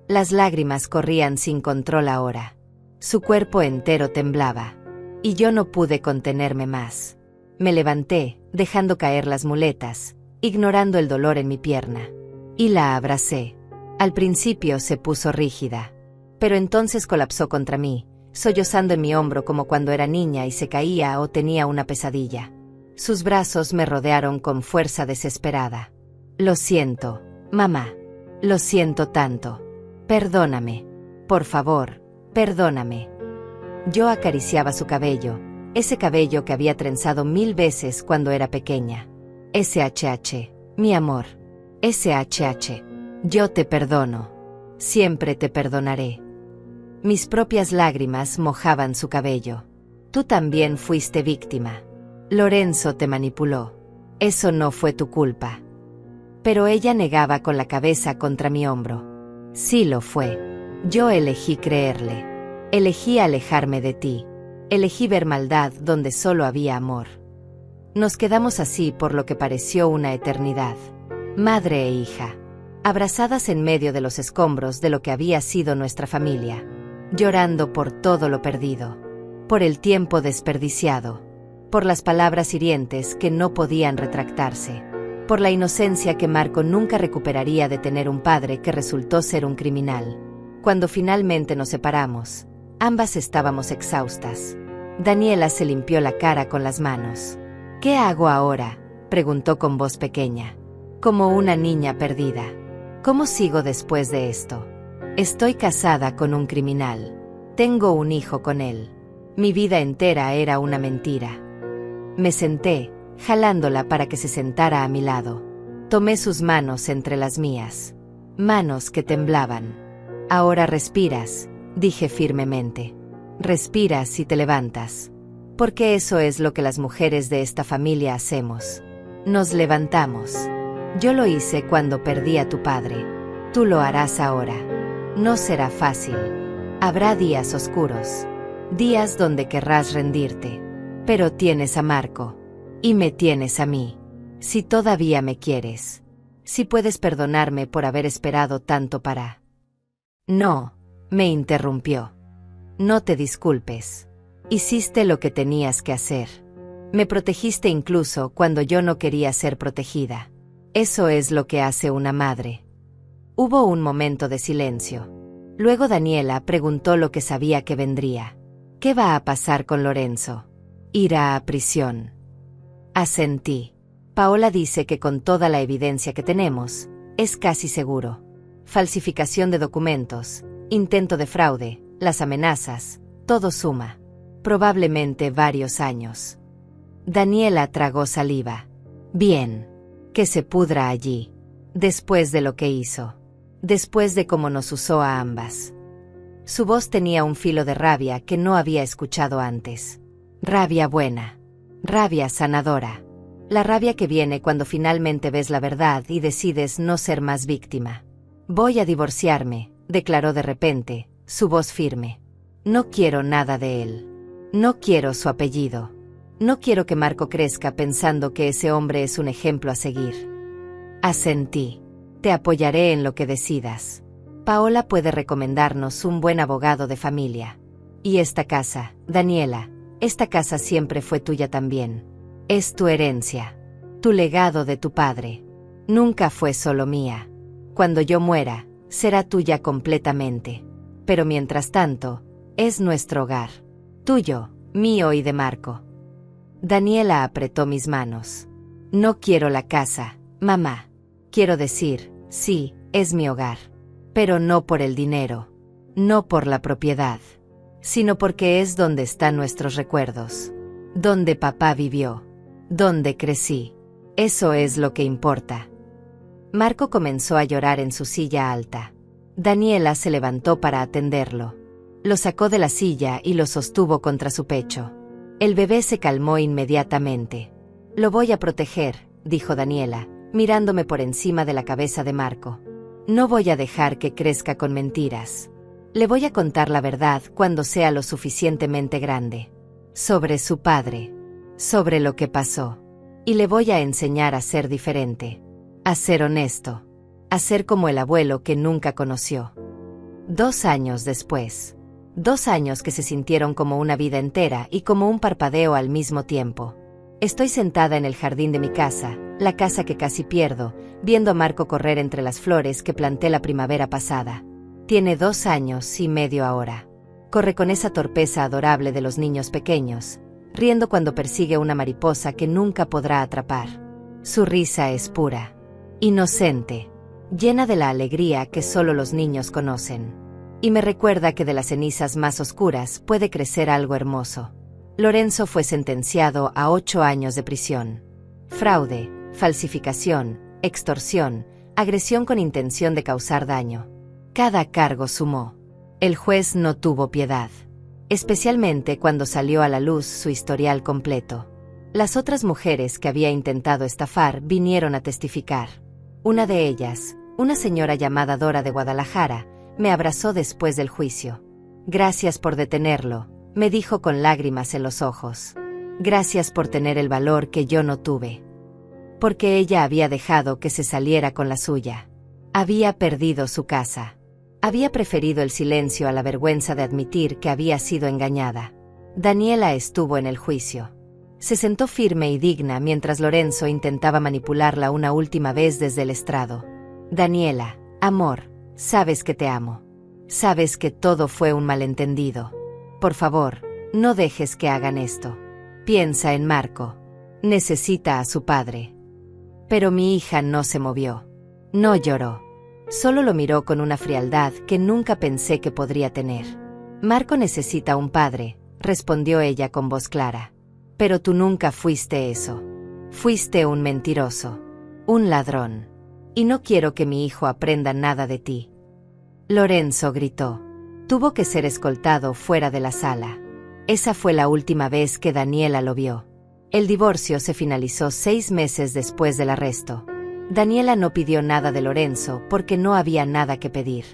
Las lágrimas corrían sin control ahora. Su cuerpo entero temblaba. Y yo no pude contenerme más. Me levanté, dejando caer las muletas, ignorando el dolor en mi pierna. Y la abracé. Al principio se puso rígida. Pero entonces colapsó contra mí, sollozando en mi hombro como cuando era niña y se caía o tenía una pesadilla. Sus brazos me rodearon con fuerza desesperada. Lo siento, mamá. Lo siento tanto. Perdóname. Por favor, perdóname. Yo acariciaba su cabello, ese cabello que había trenzado 1000 veces cuando era pequeña. SHH, mi amor. SHH. Yo te perdono. Siempre te perdonaré. Mis propias lágrimas mojaban su cabello. Tú también fuiste víctima. Lorenzo te manipuló. Eso no fue tu culpa. Pero ella negaba con la cabeza contra mi hombro. Sí lo fue. Yo elegí creerle. Elegí alejarme de ti. Elegí ver maldad donde solo había amor. Nos quedamos así por lo que pareció una eternidad. Madre e hija. Abrazadas en medio de los escombros de lo que había sido nuestra familia. Llorando por todo lo perdido. Por el tiempo desperdiciado. Por las palabras hirientes que no podían retractarse. Por la inocencia que Marco nunca recuperaría de tener un padre que resultó ser un criminal. Cuando finalmente nos separamos, ambas estábamos exhaustas. Daniela se limpió la cara con las manos. ¿Qué hago ahora?, preguntó con voz pequeña. Como una niña perdida. ¿Cómo sigo después de esto? Estoy casada con un criminal. Tengo un hijo con él. Mi vida entera era una mentira. Me senté, jalándola para que se sentara a mi lado. Tomé sus manos entre las mías. Manos que temblaban. Ahora respiras, dije firmemente. Respiras y te levantas. Porque eso es lo que las mujeres de esta familia hacemos. Nos levantamos. Yo lo hice cuando perdí a tu padre. Tú lo harás ahora. No será fácil. Habrá días oscuros. Días donde querrás rendirte. Pero tienes a Marco. Y me tienes a mí. Si todavía me quieres. Si puedes perdonarme por haber esperado tanto para... No, me interrumpió. No te disculpes. Hiciste lo que tenías que hacer. Me protegiste incluso cuando yo no quería ser protegida. Eso es lo que hace una madre. Hubo un momento de silencio. Luego Daniela preguntó lo que sabía que vendría. ¿Qué va a pasar con Lorenzo? Irá a prisión. Asentí. Paola dice que con toda la evidencia que tenemos, es casi seguro. Falsificación de documentos, intento de fraude, las amenazas, todo suma. Probablemente varios años. Daniela tragó saliva. Bien. Que se pudra allí. Después de lo que hizo. Después de cómo nos usó a ambas. Su voz tenía un filo de rabia que no había escuchado antes. Rabia buena. Rabia sanadora. La rabia que viene cuando finalmente ves la verdad y decides no ser más víctima. Voy a divorciarme, declaró de repente, su voz firme. No quiero nada de él. No quiero su apellido. No quiero que Marco crezca pensando que ese hombre es un ejemplo a seguir. Asentí. Te apoyaré en lo que decidas. Paola puede recomendarnos un buen abogado de familia. Y esta casa, Daniela, esta casa siempre fue tuya también. Es tu herencia. Tu legado de tu padre. Nunca fue solo mía. Cuando yo muera, será tuya completamente. Pero mientras tanto, es nuestro hogar. Tuyo, mío y de Marco. Daniela apretó mis manos. No quiero la casa, mamá. Quiero decir, sí, es mi hogar. Pero no por el dinero. No por la propiedad. Sino porque es donde están nuestros recuerdos. Donde papá vivió. Donde crecí. Eso es lo que importa. Marco comenzó a llorar en su silla alta. Daniela se levantó para atenderlo. Lo sacó de la silla y lo sostuvo contra su pecho. El bebé se calmó inmediatamente. Lo voy a proteger, dijo Daniela, mirándome por encima de la cabeza de Marco. No voy a dejar que crezca con mentiras. Le voy a contar la verdad cuando sea lo suficientemente grande. Sobre su padre. Sobre lo que pasó. Y le voy a enseñar a ser diferente. A ser honesto. A ser como el abuelo que nunca conoció. 2 años después. 2 años que se sintieron como una vida entera y como un parpadeo al mismo tiempo. Estoy sentada en el jardín de mi casa, la casa que casi pierdo, viendo a Marco correr entre las flores que planté la primavera pasada. Tiene 2 años y medio ahora. Corre con esa torpeza adorable de los niños pequeños, riendo cuando persigue una mariposa que nunca podrá atrapar. Su risa es pura, inocente, llena de la alegría que solo los niños conocen. Y me recuerda que de las cenizas más oscuras puede crecer algo hermoso. Lorenzo fue sentenciado a 8 años de prisión. Fraude, falsificación, extorsión, agresión con intención de causar daño. Cada cargo sumó. El juez no tuvo piedad. Especialmente cuando salió a la luz su historial completo. Las otras mujeres que había intentado estafar vinieron a testificar. Una de ellas, una señora llamada Dora de Guadalajara, me abrazó después del juicio. Gracias por detenerlo, me dijo con lágrimas en los ojos. Gracias por tener el valor que yo no tuve. Porque ella había dejado que se saliera con la suya. Había perdido su casa. Había preferido el silencio a la vergüenza de admitir que había sido engañada. Daniela estuvo en el juicio. Se sentó firme y digna mientras Lorenzo intentaba manipularla una última vez desde el estrado. Daniela, amor, sabes que te amo. Sabes que todo fue un malentendido. Por favor, no dejes que hagan esto. Piensa en Marco. Necesita a su padre. Pero mi hija no se movió. No lloró. Solo lo miró con una frialdad que nunca pensé que podría tener. Marco necesita un padre, respondió ella con voz clara. Pero tú nunca fuiste eso. Fuiste un mentiroso. Un ladrón. Y no quiero que mi hijo aprenda nada de ti. Lorenzo gritó. Tuvo que ser escoltado fuera de la sala. Esa fue la última vez que Daniela lo vio. El divorcio se finalizó 6 meses después del arresto. Daniela no pidió nada de Lorenzo porque no había nada que pedir.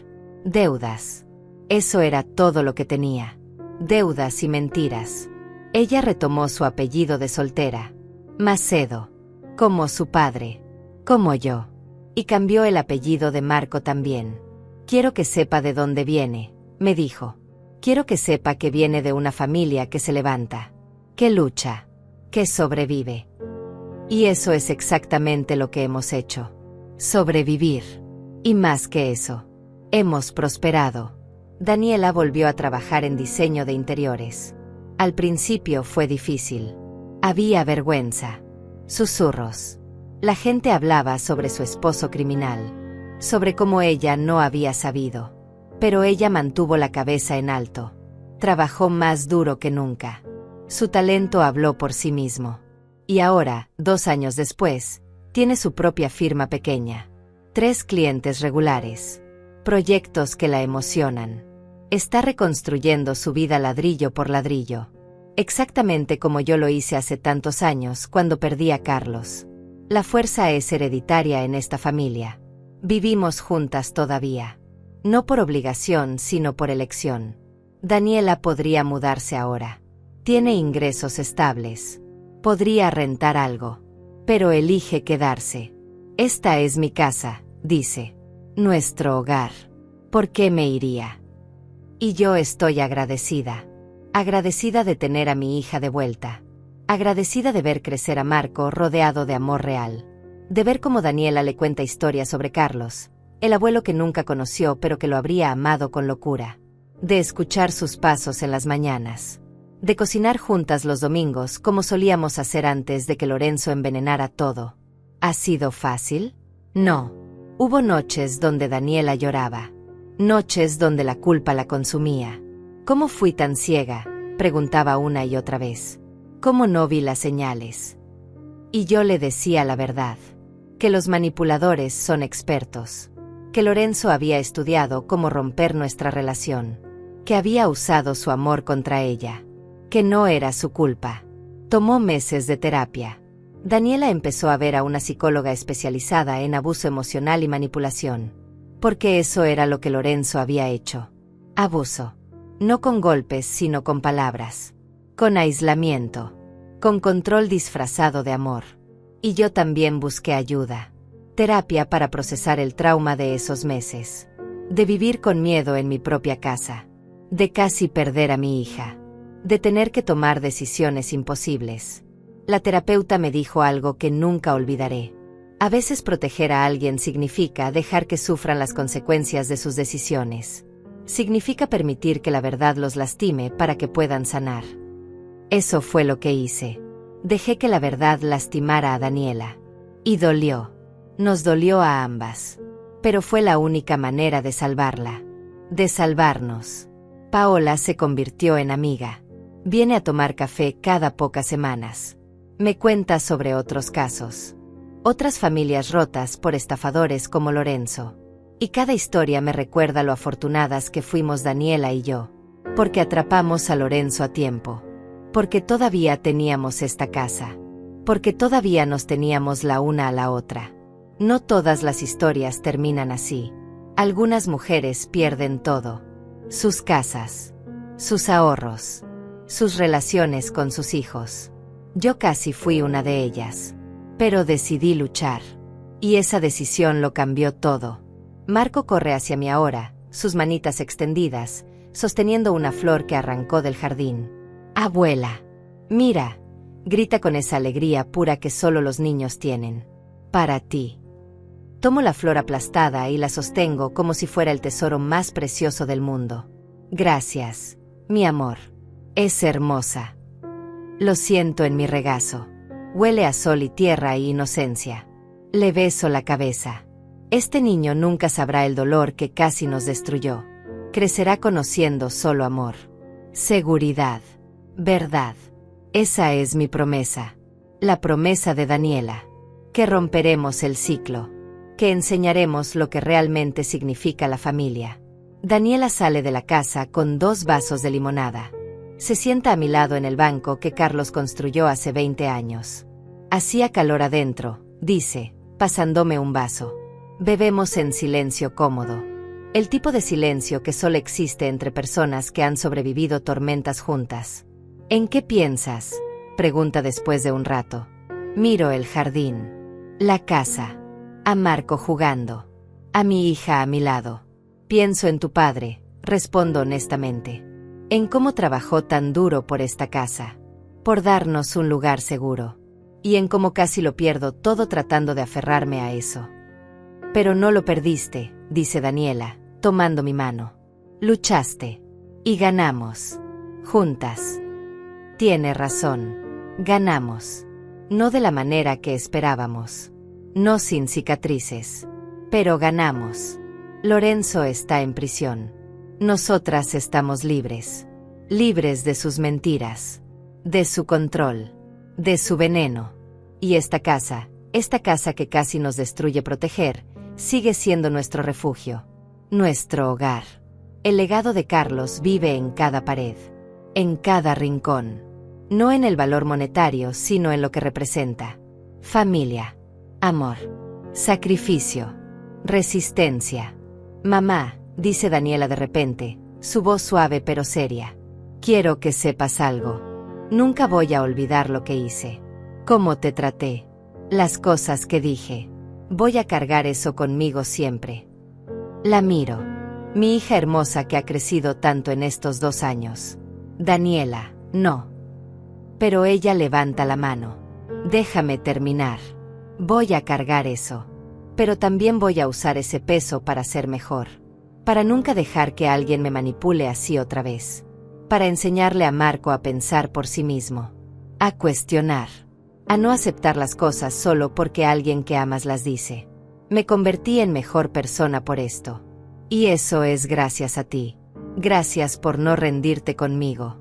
Deudas. Eso era todo lo que tenía. Deudas y mentiras. Ella retomó su apellido de soltera. Macedo. Como su padre. Como yo. Y cambió el apellido de Marco también. Quiero que sepa de dónde viene, me dijo. Quiero que sepa que viene de una familia que se levanta, que lucha, que sobrevive. Y eso es exactamente lo que hemos hecho. Sobrevivir. Y más que eso, hemos prosperado. Daniela volvió a trabajar en diseño de interiores. Al principio fue difícil. Había vergüenza. Susurros. La gente hablaba sobre su esposo criminal, sobre cómo ella no había sabido. Pero ella mantuvo la cabeza en alto. Trabajó más duro que nunca. Su talento habló por sí mismo. Y ahora, 2 años después, tiene su propia firma pequeña. 3 clientes regulares. Proyectos que la emocionan. Está reconstruyendo su vida ladrillo por ladrillo. Exactamente como yo lo hice hace tantos años cuando perdí a Carlos. La fuerza es hereditaria en esta familia. Vivimos juntas todavía. No por obligación, sino por elección. Daniela podría mudarse ahora. Tiene ingresos estables. Podría rentar algo. Pero elige quedarse. Esta es mi casa, dice. Nuestro hogar. ¿Por qué me iría? Y yo estoy agradecida. Agradecida de tener a mi hija de vuelta. Agradecida de ver crecer a Marco rodeado de amor real. De ver cómo Daniela le cuenta historias sobre Carlos, el abuelo que nunca conoció pero que lo habría amado con locura. De escuchar sus pasos en las mañanas. De cocinar juntas los domingos como solíamos hacer antes de que Lorenzo envenenara todo. ¿Ha sido fácil? No. Hubo noches donde Daniela lloraba. Noches donde la culpa la consumía. ¿Cómo fui tan ciega?, preguntaba una y otra vez. ¿Cómo no vi las señales? Y yo le decía la verdad. Que los manipuladores son expertos. Que Lorenzo había estudiado cómo romper nuestra relación. Que había usado su amor contra ella. Que no era su culpa. Tomó meses de terapia. Daniela empezó a ver a una psicóloga especializada en abuso emocional y manipulación. Porque eso era lo que Lorenzo había hecho. Abuso. No con golpes, sino con palabras. Con aislamiento. Con control disfrazado de amor. Y yo también busqué ayuda. Terapia para procesar el trauma de esos meses. De vivir con miedo en mi propia casa. De casi perder a mi hija. De tener que tomar decisiones imposibles. La terapeuta me dijo algo que nunca olvidaré. A veces proteger a alguien significa dejar que sufran las consecuencias de sus decisiones. Significa permitir que la verdad los lastime para que puedan sanar. Eso fue lo que hice. Dejé que la verdad lastimara a Daniela. Y dolió. Nos dolió a ambas. Pero fue la única manera de salvarla. De salvarnos. Paola se convirtió en amiga. Viene a tomar café cada pocas semanas. Me cuenta sobre otros casos. Otras familias rotas por estafadores como Lorenzo. Y cada historia me recuerda lo afortunadas que fuimos Daniela y yo. Porque atrapamos a Lorenzo a tiempo. Porque todavía teníamos esta casa. Porque todavía nos teníamos la una a la otra. No todas las historias terminan así. Algunas mujeres pierden todo. Sus casas. Sus ahorros. Sus relaciones con sus hijos. Yo casi fui una de ellas. Pero decidí luchar. Y esa decisión lo cambió todo. Marco corre hacia mí ahora, sus manitas extendidas, sosteniendo una flor que arrancó del jardín. «Abuela, mira», grita con esa alegría pura que solo los niños tienen. «Para ti». Tomo la flor aplastada y la sostengo como si fuera el tesoro más precioso del mundo. «Gracias, mi amor. Es hermosa». Lo siento en mi regazo. Huele a sol y tierra y inocencia. Le beso la cabeza. Este niño nunca sabrá el dolor que casi nos destruyó. Crecerá conociendo solo amor. Seguridad. Verdad. Esa es mi promesa. La promesa de Daniela. Que romperemos el ciclo. Que enseñaremos lo que realmente significa la familia. Daniela sale de la casa con 2 vasos de limonada. Se sienta a mi lado en el banco que Carlos construyó hace 20 años. Hacía calor adentro, dice, pasándome un vaso. Bebemos en silencio cómodo. El tipo de silencio que solo existe entre personas que han sobrevivido tormentas juntas. ¿En qué piensas?, pregunta después de un rato. Miro el jardín. La casa. A Marco jugando. A mi hija a mi lado. Pienso en tu padre, respondo honestamente. En cómo trabajó tan duro por esta casa. Por darnos un lugar seguro. Y en cómo casi lo pierdo todo tratando de aferrarme a eso. Pero no lo perdiste, dice Daniela, tomando mi mano. Luchaste. Y ganamos. Juntas. Tiene razón. Ganamos. No de la manera que esperábamos. No sin cicatrices. Pero ganamos. Lorenzo está en prisión. Nosotras estamos libres. Libres de sus mentiras. De su control. De su veneno. Y esta casa que casi nos destruye proteger, sigue siendo nuestro refugio. Nuestro hogar. El legado de Carlos vive en cada pared. En cada rincón. No en el valor monetario, sino en lo que representa. Familia. Amor. Sacrificio. Resistencia. Mamá, dice Daniela de repente, su voz suave pero seria. Quiero que sepas algo. Nunca voy a olvidar lo que hice. Cómo te traté. Las cosas que dije. Voy a cargar eso conmigo siempre. La miro. Mi hija hermosa que ha crecido tanto en estos 2 años. Daniela, no. Pero ella levanta la mano. Déjame terminar. Voy a cargar eso. Pero también voy a usar ese peso para ser mejor. Para nunca dejar que alguien me manipule así otra vez. Para enseñarle a Marco a pensar por sí mismo. A cuestionar. A no aceptar las cosas solo porque alguien que amas las dice. Me convertí en mejor persona por esto. Y eso es gracias a ti. Gracias por no rendirte conmigo.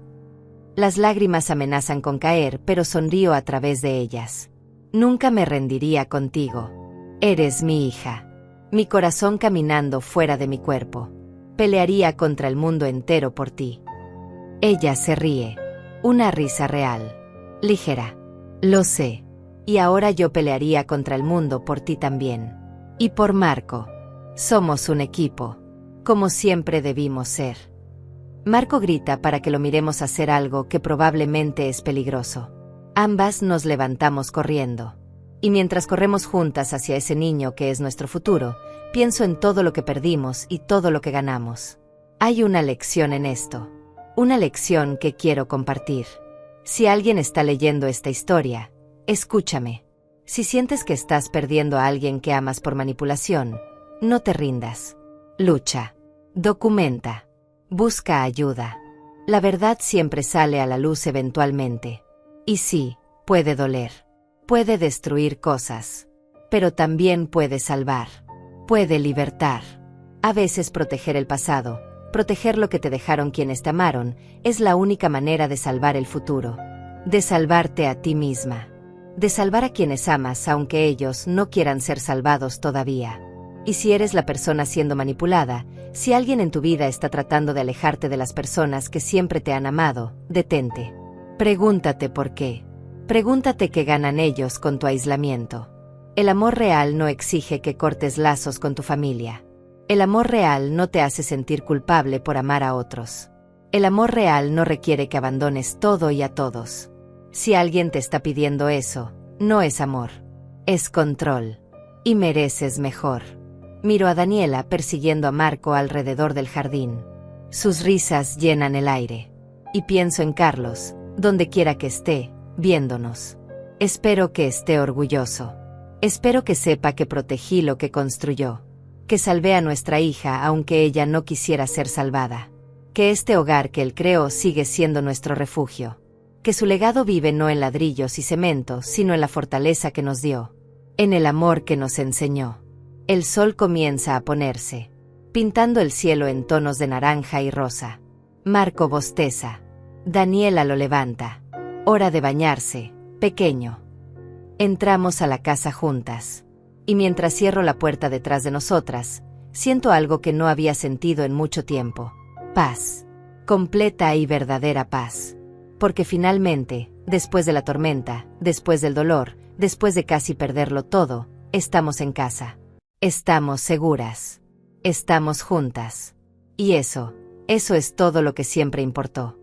Las lágrimas amenazan con caer, pero sonrío a través de ellas. Nunca me rendiría contigo. Eres mi hija. Mi corazón caminando fuera de mi cuerpo. Pelearía contra el mundo entero por ti. Ella se ríe. Una risa real. Ligera. Lo sé. Y ahora yo pelearía contra el mundo por ti también. Y por Marco. Somos un equipo. Como siempre debimos ser. Marco grita para que lo miremos hacer algo que probablemente es peligroso. Ambas nos levantamos corriendo. Y mientras corremos juntas hacia ese niño que es nuestro futuro, pienso en todo lo que perdimos y todo lo que ganamos. Hay una lección en esto. Una lección que quiero compartir. Si alguien está leyendo esta historia, escúchame. Si sientes que estás perdiendo a alguien que amas por manipulación, no te rindas. Lucha. Documenta. Busca ayuda. La verdad siempre sale a la luz eventualmente. Y sí, puede doler. Puede destruir cosas. Pero también puede salvar. Puede libertar. A veces proteger el pasado, proteger lo que te dejaron quienes te amaron, es la única manera de salvar el futuro. De salvarte a ti misma. De salvar a quienes amas aunque ellos no quieran ser salvados todavía. Y si eres la persona siendo manipulada, si alguien en tu vida está tratando de alejarte de las personas que siempre te han amado, detente. Pregúntate por qué. Pregúntate qué ganan ellos con tu aislamiento. El amor real no exige que cortes lazos con tu familia. El amor real no te hace sentir culpable por amar a otros. El amor real no requiere que abandones todo y a todos. Si alguien te está pidiendo eso, no es amor. Es control. Y mereces mejor. Miro a Daniela persiguiendo a Marco alrededor del jardín. Sus risas llenan el aire. Y pienso en Carlos, donde quiera que esté, viéndonos. Espero que esté orgulloso. Espero que sepa que protegí lo que construyó. Que salvé a nuestra hija aunque ella no quisiera ser salvada. Que este hogar que él creó sigue siendo nuestro refugio. Que su legado vive no en ladrillos y cemento, sino en la fortaleza que nos dio. En el amor que nos enseñó. El sol comienza a ponerse, pintando el cielo en tonos de naranja y rosa. Marco bosteza. Daniela lo levanta. Hora de bañarse, pequeño. Entramos a la casa juntas. Y mientras cierro la puerta detrás de nosotras, siento algo que no había sentido en mucho tiempo. Paz. Completa y verdadera paz. Porque finalmente, después de la tormenta, después del dolor, después de casi perderlo todo, estamos en casa. Estamos seguras. Estamos juntas. Y eso es todo lo que siempre importó.